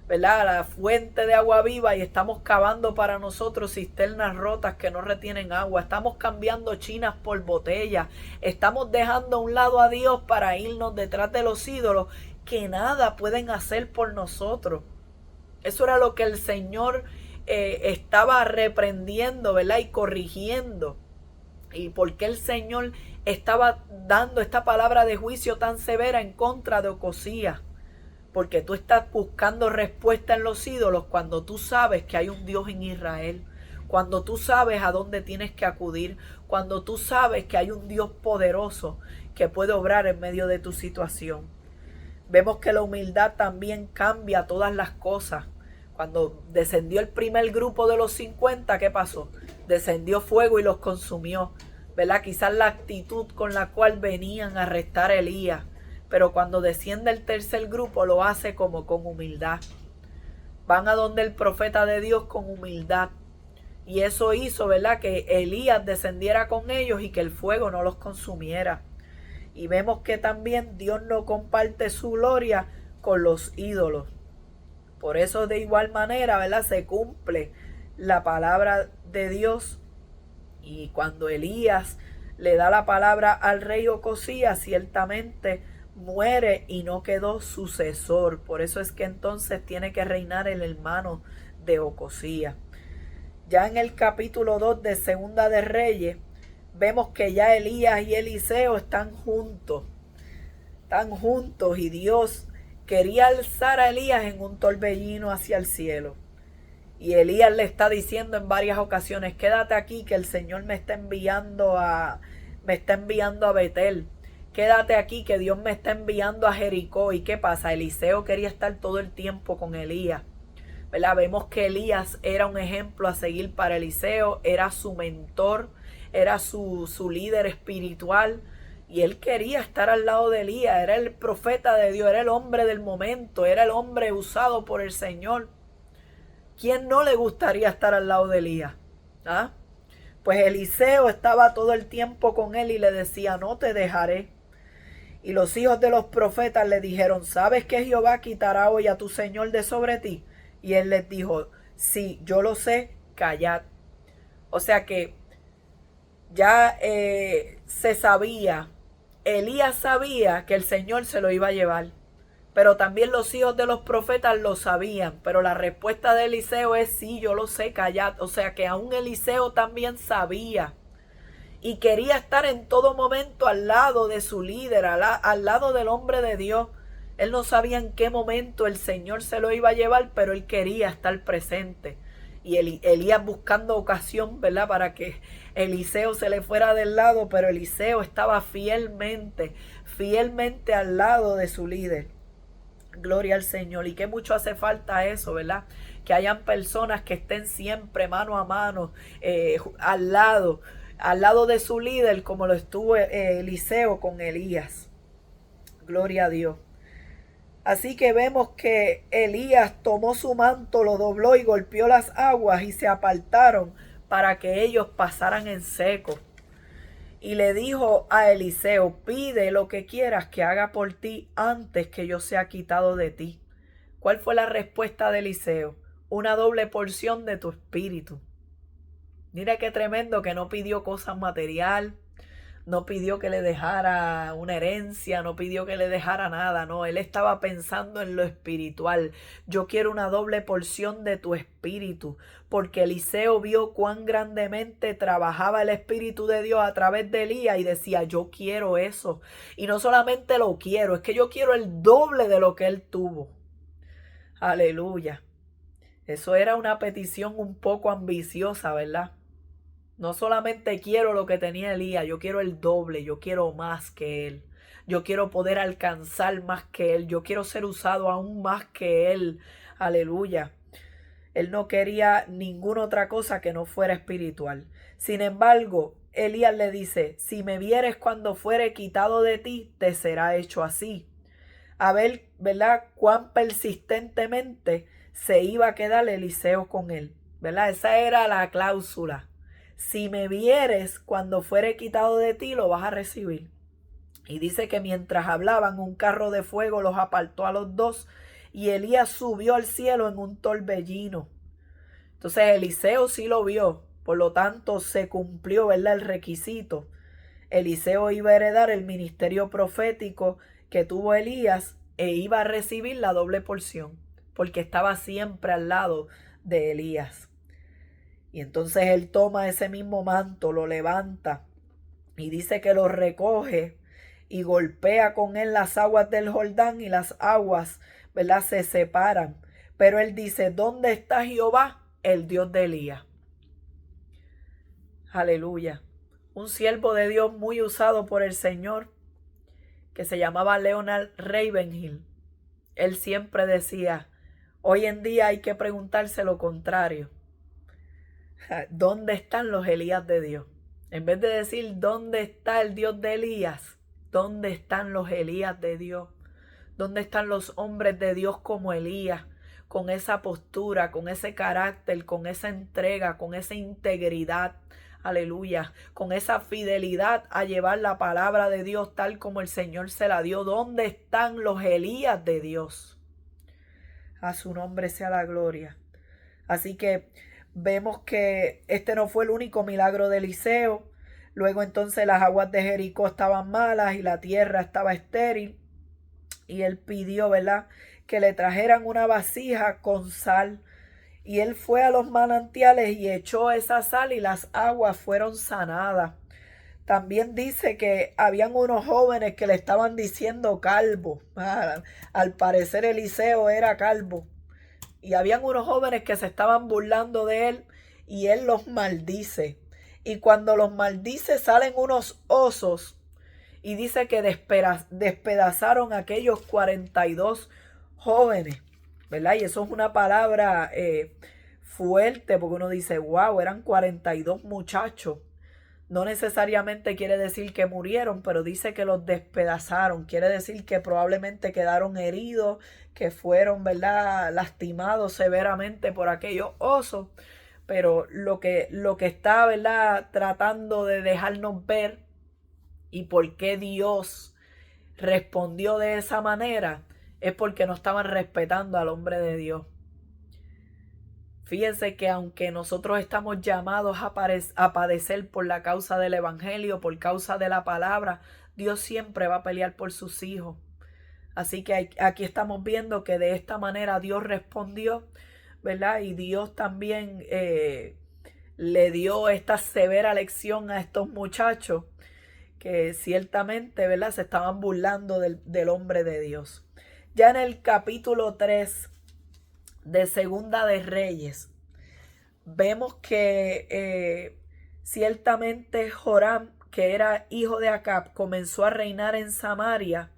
¿verdad?, la fuente de agua viva y estamos cavando para nosotros cisternas rotas que no retienen agua. Estamos cambiando chinas por botellas. Estamos dejando a un lado a Dios para irnos detrás de los ídolos que nada pueden hacer por nosotros. Eso era lo que el Señor estaba reprendiendo, ¿verdad?, y corrigiendo. Y por qué el Señor estaba dando esta palabra de juicio tan severa en contra de Ocosías. Porque tú estás buscando respuesta en los ídolos cuando tú sabes que hay un Dios en Israel. Cuando tú sabes a dónde tienes que acudir. Cuando tú sabes que hay un Dios poderoso que puede obrar en medio de tu situación. Vemos que la humildad también cambia todas las cosas. Cuando descendió el primer grupo de los 50, ¿qué pasó? Descendió fuego y los consumió, ¿verdad? Quizás la actitud con la cual venían a arrestar a Elías. Pero cuando desciende el tercer grupo lo hace como con humildad. Van a donde el profeta de Dios con humildad. Y eso hizo, ¿verdad?, que Elías descendiera con ellos y que el fuego no los consumiera. Y vemos que también Dios no comparte su gloria con los ídolos. Por eso de igual manera, ¿verdad?, se cumple la palabra de Dios. Y cuando Elías le da la palabra al rey Ocosías, ciertamente muere y no quedó sucesor. Por eso es que entonces tiene que reinar el hermano de Ocosías. Ya en el capítulo 2 de Segunda de Reyes, vemos que ya Elías y Eliseo están juntos. Están juntos y Dios quería alzar a Elías en un torbellino hacia el cielo. Y Elías le está diciendo en varias ocasiones, quédate aquí que el Señor me está enviando a Betel. Quédate aquí que Dios me está enviando a Jericó. ¿Y qué pasa? Eliseo quería estar todo el tiempo con Elías, ¿verdad? Vemos que Elías era un ejemplo a seguir para Eliseo, era su mentor, era su líder espiritual. Y él quería estar al lado de Elías, era el profeta de Dios, era el hombre del momento, era el hombre usado por el Señor. ¿Quién no le gustaría estar al lado de Elías? ¿Ah? Pues Eliseo estaba todo el tiempo con él y le decía, no te dejaré. Y los hijos de los profetas le dijeron, ¿sabes que Jehová quitará hoy a tu Señor de sobre ti? Y él les dijo, sí, yo lo sé, callad. O sea que ya se sabía, Elías sabía que el Señor se lo iba a llevar. Pero también los hijos de los profetas lo sabían. Pero la respuesta de Eliseo es: sí, yo lo sé, callad. O sea que aún Eliseo también sabía. Y quería estar en todo momento al lado de su líder, al lado del hombre de Dios. Él no sabía en qué momento el Señor se lo iba a llevar, pero él quería estar presente. Y Elías buscando ocasión, ¿verdad?, para que Eliseo se le fuera del lado, pero Eliseo estaba fielmente al lado de su líder. Gloria al Señor. Y que mucho hace falta eso, ¿verdad? Que hayan personas que estén siempre mano a mano, al lado de su líder, como lo estuvo Eliseo con Elías. Gloria a Dios. Así que vemos que Elías tomó su manto, lo dobló y golpeó las aguas y se apartaron para que ellos pasaran en seco. Y le dijo a Eliseo: pide lo que quieras que haga por ti antes que yo sea quitado de ti. ¿Cuál fue la respuesta de Eliseo? Una doble porción de tu espíritu. Mira qué tremendo, que no pidió cosas material, no pidió que le dejara una herencia, no pidió que le dejara nada, no, él estaba pensando en lo espiritual. Yo quiero una doble porción de tu espíritu, porque Eliseo vio cuán grandemente trabajaba el Espíritu de Dios a través de Elías y decía: yo quiero eso. Y no solamente lo quiero, es que yo quiero el doble de lo que él tuvo. Aleluya. Eso era una petición un poco ambiciosa, ¿verdad? No solamente quiero lo que tenía Elías, yo quiero el doble, yo quiero más que él. Yo quiero poder alcanzar más que él, yo quiero ser usado aún más que él. Aleluya. Él no quería ninguna otra cosa que no fuera espiritual. Sin embargo, Elías le dice: si me vieres cuando fuere quitado de ti, te será hecho así. A ver, ¿verdad?, cuán persistentemente se iba a quedar Eliseo con él, ¿verdad? Esa era la cláusula. Si me vieres cuando fuere quitado de ti, lo vas a recibir. Y dice que mientras hablaban, un carro de fuego los apartó a los dos y Elías subió al cielo en un torbellino. Entonces Eliseo sí lo vio, por lo tanto se cumplió, ¿verdad?, el requisito. Eliseo iba a heredar el ministerio profético que tuvo Elías e iba a recibir la doble porción, porque estaba siempre al lado de Elías. Y entonces él toma ese mismo manto, lo levanta y dice que lo recoge y golpea con él las aguas del Jordán y las aguas, ¿verdad?, se separan. Pero él dice: ¿dónde está Jehová, el Dios de Elías? Aleluya. Un siervo de Dios muy usado por el Señor, que se llamaba Leonard Ravenhill. Él siempre decía: hoy en día hay que preguntarse lo contrario. ¿Dónde están los Elías de Dios? En vez de decir ¿dónde está el Dios de Elías?, ¿dónde están los Elías de Dios? ¿Dónde están los hombres de Dios como Elías? Con esa postura, con ese carácter, con esa entrega, con esa integridad. Aleluya. Con esa fidelidad a llevar la palabra de Dios tal como el Señor se la dio. ¿Dónde están los Elías de Dios? A su nombre sea la gloria. Así que vemos que este no fue el único milagro de Eliseo. Luego entonces las aguas de Jericó estaban malas y la tierra estaba estéril. Y él pidió, ¿verdad?, que le trajeran una vasija con sal. Y él fue a los manantiales y echó esa sal y las aguas fueron sanadas. También dice que habían unos jóvenes que le estaban diciendo calvo. Al parecer Eliseo era calvo. Y habían unos jóvenes que se estaban burlando de él y él los maldice. Y cuando los maldice salen unos osos y dice que despedazaron a aquellos 42 jóvenes, ¿verdad? Y eso es una palabra fuerte, porque uno dice: wow, eran 42 muchachos. No necesariamente quiere decir que murieron, pero dice que los despedazaron. Quiere decir que probablemente quedaron heridos, que fueron, ¿verdad?, lastimados severamente por aquellos osos. Pero lo que está, ¿verdad?, tratando de dejarnos ver y por qué Dios respondió de esa manera es porque no estaban respetando al hombre de Dios. Fíjense que aunque nosotros estamos llamados a padecer por la causa del evangelio, por causa de la palabra, Dios siempre va a pelear por sus hijos. Así que aquí estamos viendo que de esta manera Dios respondió, ¿verdad? Y Dios también le dio esta severa lección a estos muchachos que ciertamente, ¿verdad?, se estaban burlando del hombre de Dios. Ya en el capítulo 3 de Segunda de Reyes, vemos que ciertamente Joram, que era hijo de Acab, comenzó a reinar en Samaria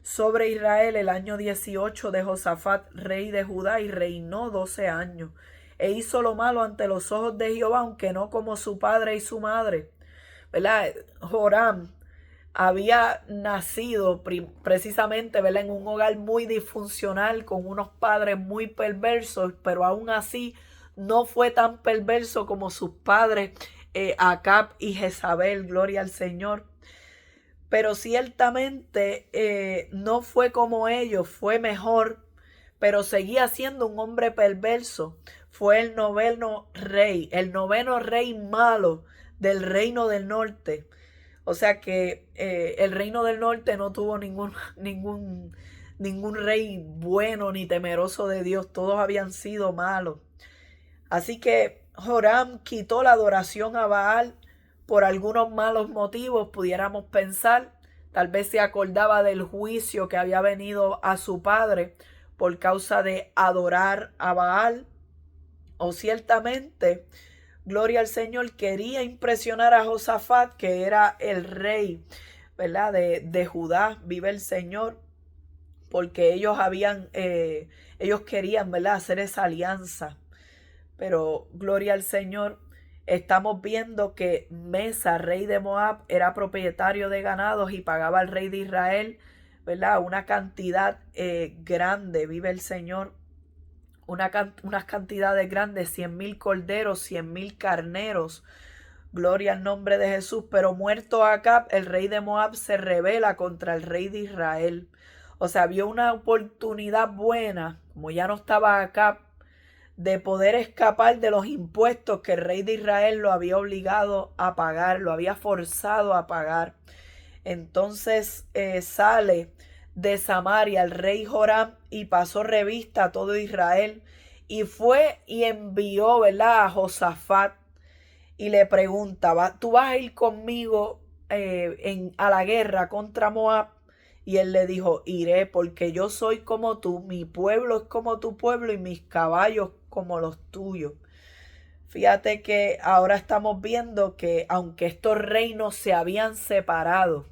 sobre Israel el año 18 de Josafat, rey de Judá, y reinó 12 años. E hizo lo malo ante los ojos de Jehová, aunque no como su padre y su madre. ¿Verdad? Joram había nacido precisamente, ¿verdad?, en un hogar muy disfuncional, con unos padres muy perversos, pero aún así no fue tan perverso como sus padres Acab y Jezabel, gloria al Señor. Pero ciertamente no fue como ellos, fue mejor, pero seguía siendo un hombre perverso. Fue el noveno rey malo del reino del norte. O sea que el reino del norte no tuvo ningún rey bueno ni temeroso de Dios. Todos habían sido malos. Así que Joram quitó la adoración a Baal por algunos malos motivos, pudiéramos pensar. Tal vez se acordaba del juicio que había venido a su padre por causa de adorar a Baal. O ciertamente, gloria al Señor, quería impresionar a Josafat, que era el rey, ¿verdad?, de Judá. Vive el Señor, porque ellos querían, ¿verdad?, hacer esa alianza. Pero gloria al Señor, estamos viendo que Mesa, rey de Moab, era propietario de ganados y pagaba al rey de Israel, ¿verdad?, una cantidad grande. Vive el Señor. Unas cantidades grandes, 100,000 corderos, 100,000 carneros. Gloria al nombre de Jesús. Pero muerto Acab, el rey de Moab se rebela contra el rey de Israel. O sea, vio una oportunidad buena, como ya no estaba Acab, de poder escapar de los impuestos que el rey de Israel lo había obligado a pagar, lo había forzado a pagar. Entonces sale de Samaria el rey Joram y pasó revista a todo Israel, y fue y envió, ¿verdad?, a Josafat y le pregunta: ¿tú vas a ir conmigo a la guerra contra Moab? Y él le dijo: iré, porque yo soy como tú, mi pueblo es como tu pueblo y mis caballos como los tuyos. Fíjate que ahora estamos viendo que aunque estos reinos se habían separado,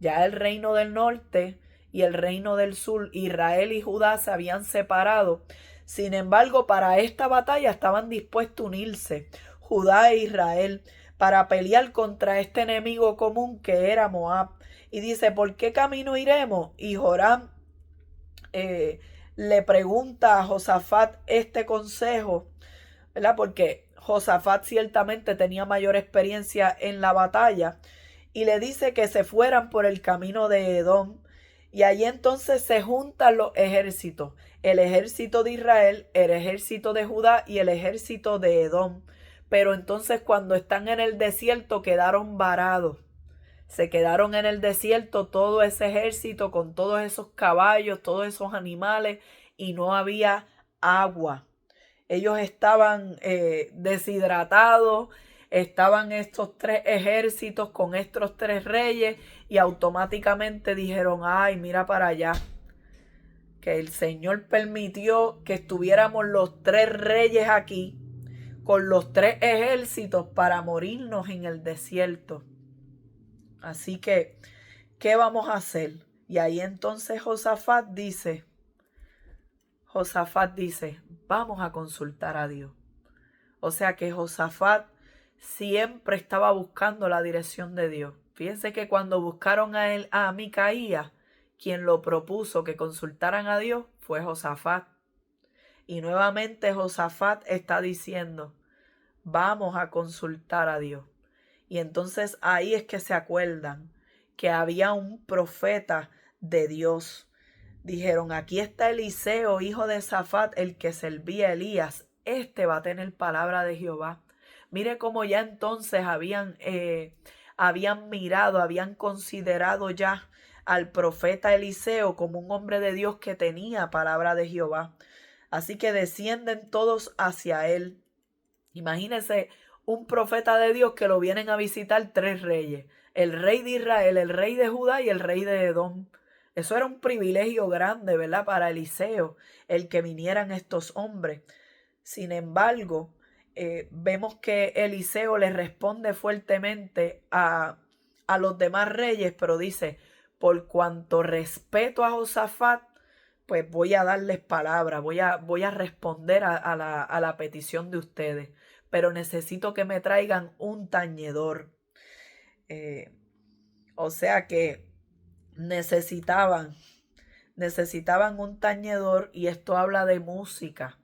ya el reino del norte y el reino del sur, Israel y Judá, se habían separado. Sin embargo, para esta batalla estaban dispuestos a unirse Judá e Israel para pelear contra este enemigo común que era Moab. Y dice: ¿por qué camino iremos? Y Joram le pregunta a Josafat este consejo, ¿verdad?, porque Josafat ciertamente tenía mayor experiencia en la batalla, y le dice que se fueran por el camino de Edom. Y allí entonces se juntan los ejércitos: el ejército de Israel, el ejército de Judá y el ejército de Edom. Pero entonces, cuando están en el desierto, quedaron varados. Se quedaron en el desierto todo ese ejército con todos esos caballos, todos esos animales, y no había agua. Ellos estaban deshidratados. Estaban estos tres ejércitos con estos tres reyes, y automáticamente dijeron: ay, mira para allá, que el Señor permitió que estuviéramos los tres reyes aquí con los tres ejércitos para morirnos en el desierto. Así que, ¿qué vamos a hacer? Y ahí entonces Josafat dice, vamos a consultar a Dios. O sea que Josafat siempre estaba buscando la dirección de Dios. Fíjense que cuando buscaron a Micaías, quien lo propuso que consultaran a Dios fue Josafat. Y nuevamente Josafat está diciendo: vamos a consultar a Dios. Y entonces ahí es que se acuerdan que había un profeta de Dios. Dijeron: aquí está Eliseo, hijo de Safat, el que servía a Elías. Este va a tener palabra de Jehová. Mire cómo ya entonces habían mirado, habían considerado ya al profeta Eliseo como un hombre de Dios que tenía palabra de Jehová. Así que descienden todos hacia él. Imagínense un profeta de Dios que lo vienen a visitar 3 reyes. El rey de Israel, el rey de Judá y el rey de Edom. Eso era un privilegio grande, ¿verdad? Para Eliseo, el que vinieran estos hombres. Sin embargo, vemos que Eliseo le responde fuertemente a los demás reyes, pero dice, por cuanto respeto a Josafat, pues voy a darles palabra, voy a responder a la petición de ustedes, pero necesito que me traigan un tañedor. O sea que necesitaban un tañedor, y esto habla de música,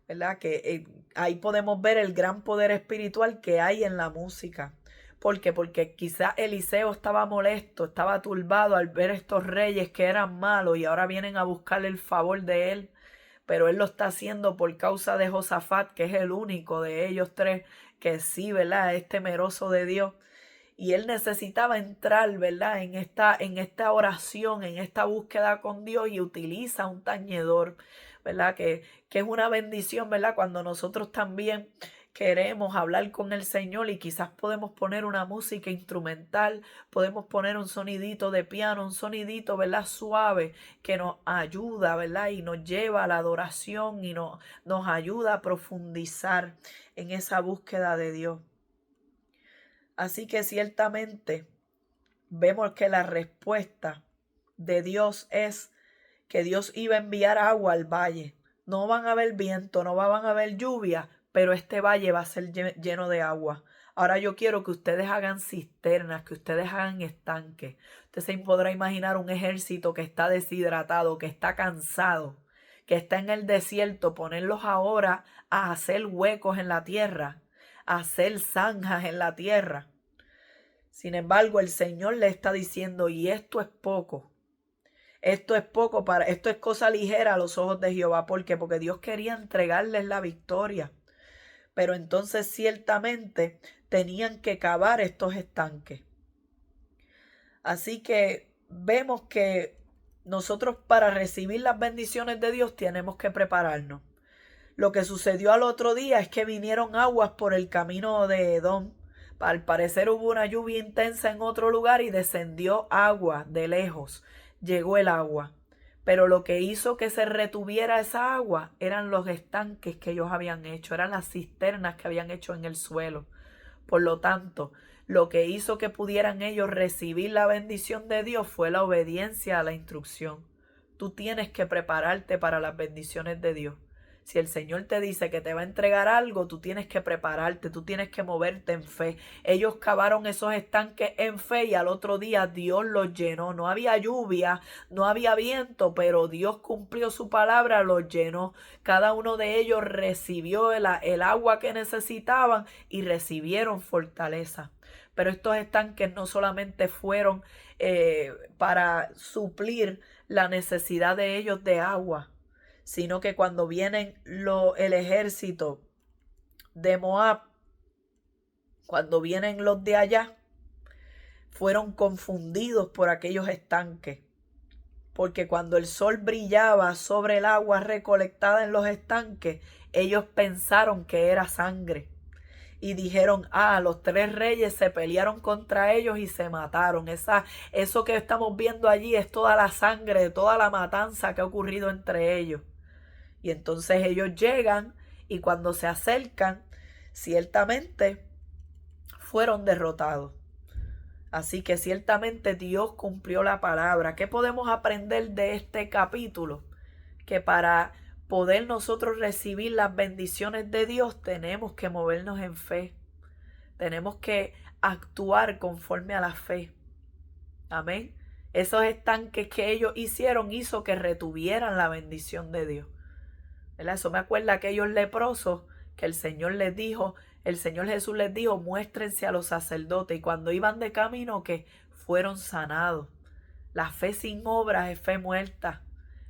¿verdad? Que ahí podemos ver el gran poder espiritual que hay en la música. ¿Por qué? Porque quizás Eliseo estaba molesto, estaba turbado al ver estos reyes que eran malos y ahora vienen a buscarle el favor de él. Pero él lo está haciendo por causa de Josafat, que es el único de ellos 3 que sí, ¿verdad?, es temeroso de Dios. Y él necesitaba entrar, ¿verdad?, en esta oración, en esta búsqueda con Dios, y utiliza un tañedor, ¿verdad?, que es una bendición, ¿verdad?, cuando nosotros también queremos hablar con el Señor y quizás podemos poner una música instrumental, podemos poner un sonidito de piano, un sonidito, ¿verdad?, suave, que nos ayuda, ¿verdad?, y nos lleva a la adoración y nos ayuda a profundizar en esa búsqueda de Dios. Así que ciertamente vemos que la respuesta de Dios es que Dios iba a enviar agua al valle. No van a haber viento, no van a haber lluvia, pero este valle va a ser lleno de agua. Ahora yo quiero que ustedes hagan cisternas, que ustedes hagan estanques. Usted se podrá imaginar un ejército que está deshidratado, que está cansado, que está en el desierto, ponerlos ahora a hacer huecos en la tierra, a hacer zanjas en la tierra. Sin embargo, el Señor le está diciendo, y esto es poco. Esto es cosa ligera a los ojos de Jehová. ¿Por qué? Porque Dios quería entregarles la victoria. Pero entonces ciertamente tenían que cavar estos estanques. Así que vemos que nosotros, para recibir las bendiciones de Dios, tenemos que prepararnos. Lo que sucedió al otro día es que vinieron aguas por el camino de Edom. Al parecer hubo una lluvia intensa en otro lugar y descendió agua de lejos. Llegó el agua. Pero lo que hizo que se retuviera esa agua eran los estanques que ellos habían hecho, eran las cisternas que habían hecho en el suelo. Por lo tanto, lo que hizo que pudieran ellos recibir la bendición de Dios fue la obediencia a la instrucción. Tú tienes que prepararte para las bendiciones de Dios. Si el Señor te dice que te va a entregar algo, tú tienes que prepararte, tú tienes que moverte en fe. Ellos cavaron esos estanques en fe y al otro día Dios los llenó. No había lluvia, no había viento, pero Dios cumplió su palabra, los llenó. Cada uno de ellos recibió el agua que necesitaban y recibieron fortaleza. Pero estos estanques no solamente fueron para suplir la necesidad de ellos de agua, sino que cuando vienen el ejército de Moab, cuando vienen los de allá, fueron confundidos por aquellos estanques, porque cuando el sol brillaba sobre el agua recolectada en los estanques, ellos pensaron que era sangre. Y dijeron, los 3 reyes se pelearon contra ellos y se mataron. Eso que estamos viendo allí es toda la sangre de toda la matanza que ha ocurrido entre ellos. Y entonces ellos llegan y cuando se acercan, ciertamente fueron derrotados. Así que ciertamente Dios cumplió la palabra. ¿Qué podemos aprender de este capítulo? Que para poder nosotros recibir las bendiciones de Dios tenemos que movernos en fe. Tenemos que actuar conforme a la fe. Amén. Esos estanques que ellos hicieron hizo que retuvieran la bendición de Dios. ¿Verdad? Eso me acuerda a aquellos leprosos que el Señor Jesús les dijo, muéstrense a los sacerdotes, y cuando iban de camino que fueron sanados. La fe sin obras es fe muerta.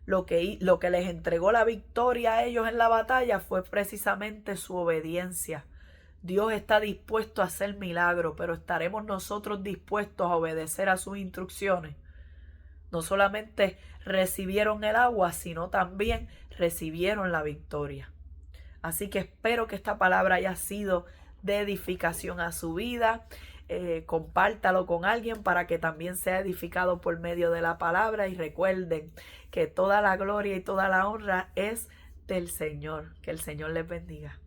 Lo que les entregó la victoria a ellos en la batalla fue precisamente su obediencia. Dios está dispuesto a hacer milagros, pero ¿estaremos nosotros dispuestos a obedecer a sus instrucciones? no solamente recibieron el agua, sino también recibieron la victoria. Así que espero que esta palabra haya sido de edificación a su vida. Compártalo con alguien para que también sea edificado por medio de la palabra, y recuerden que toda la gloria y toda la honra es del Señor. Que el Señor les bendiga.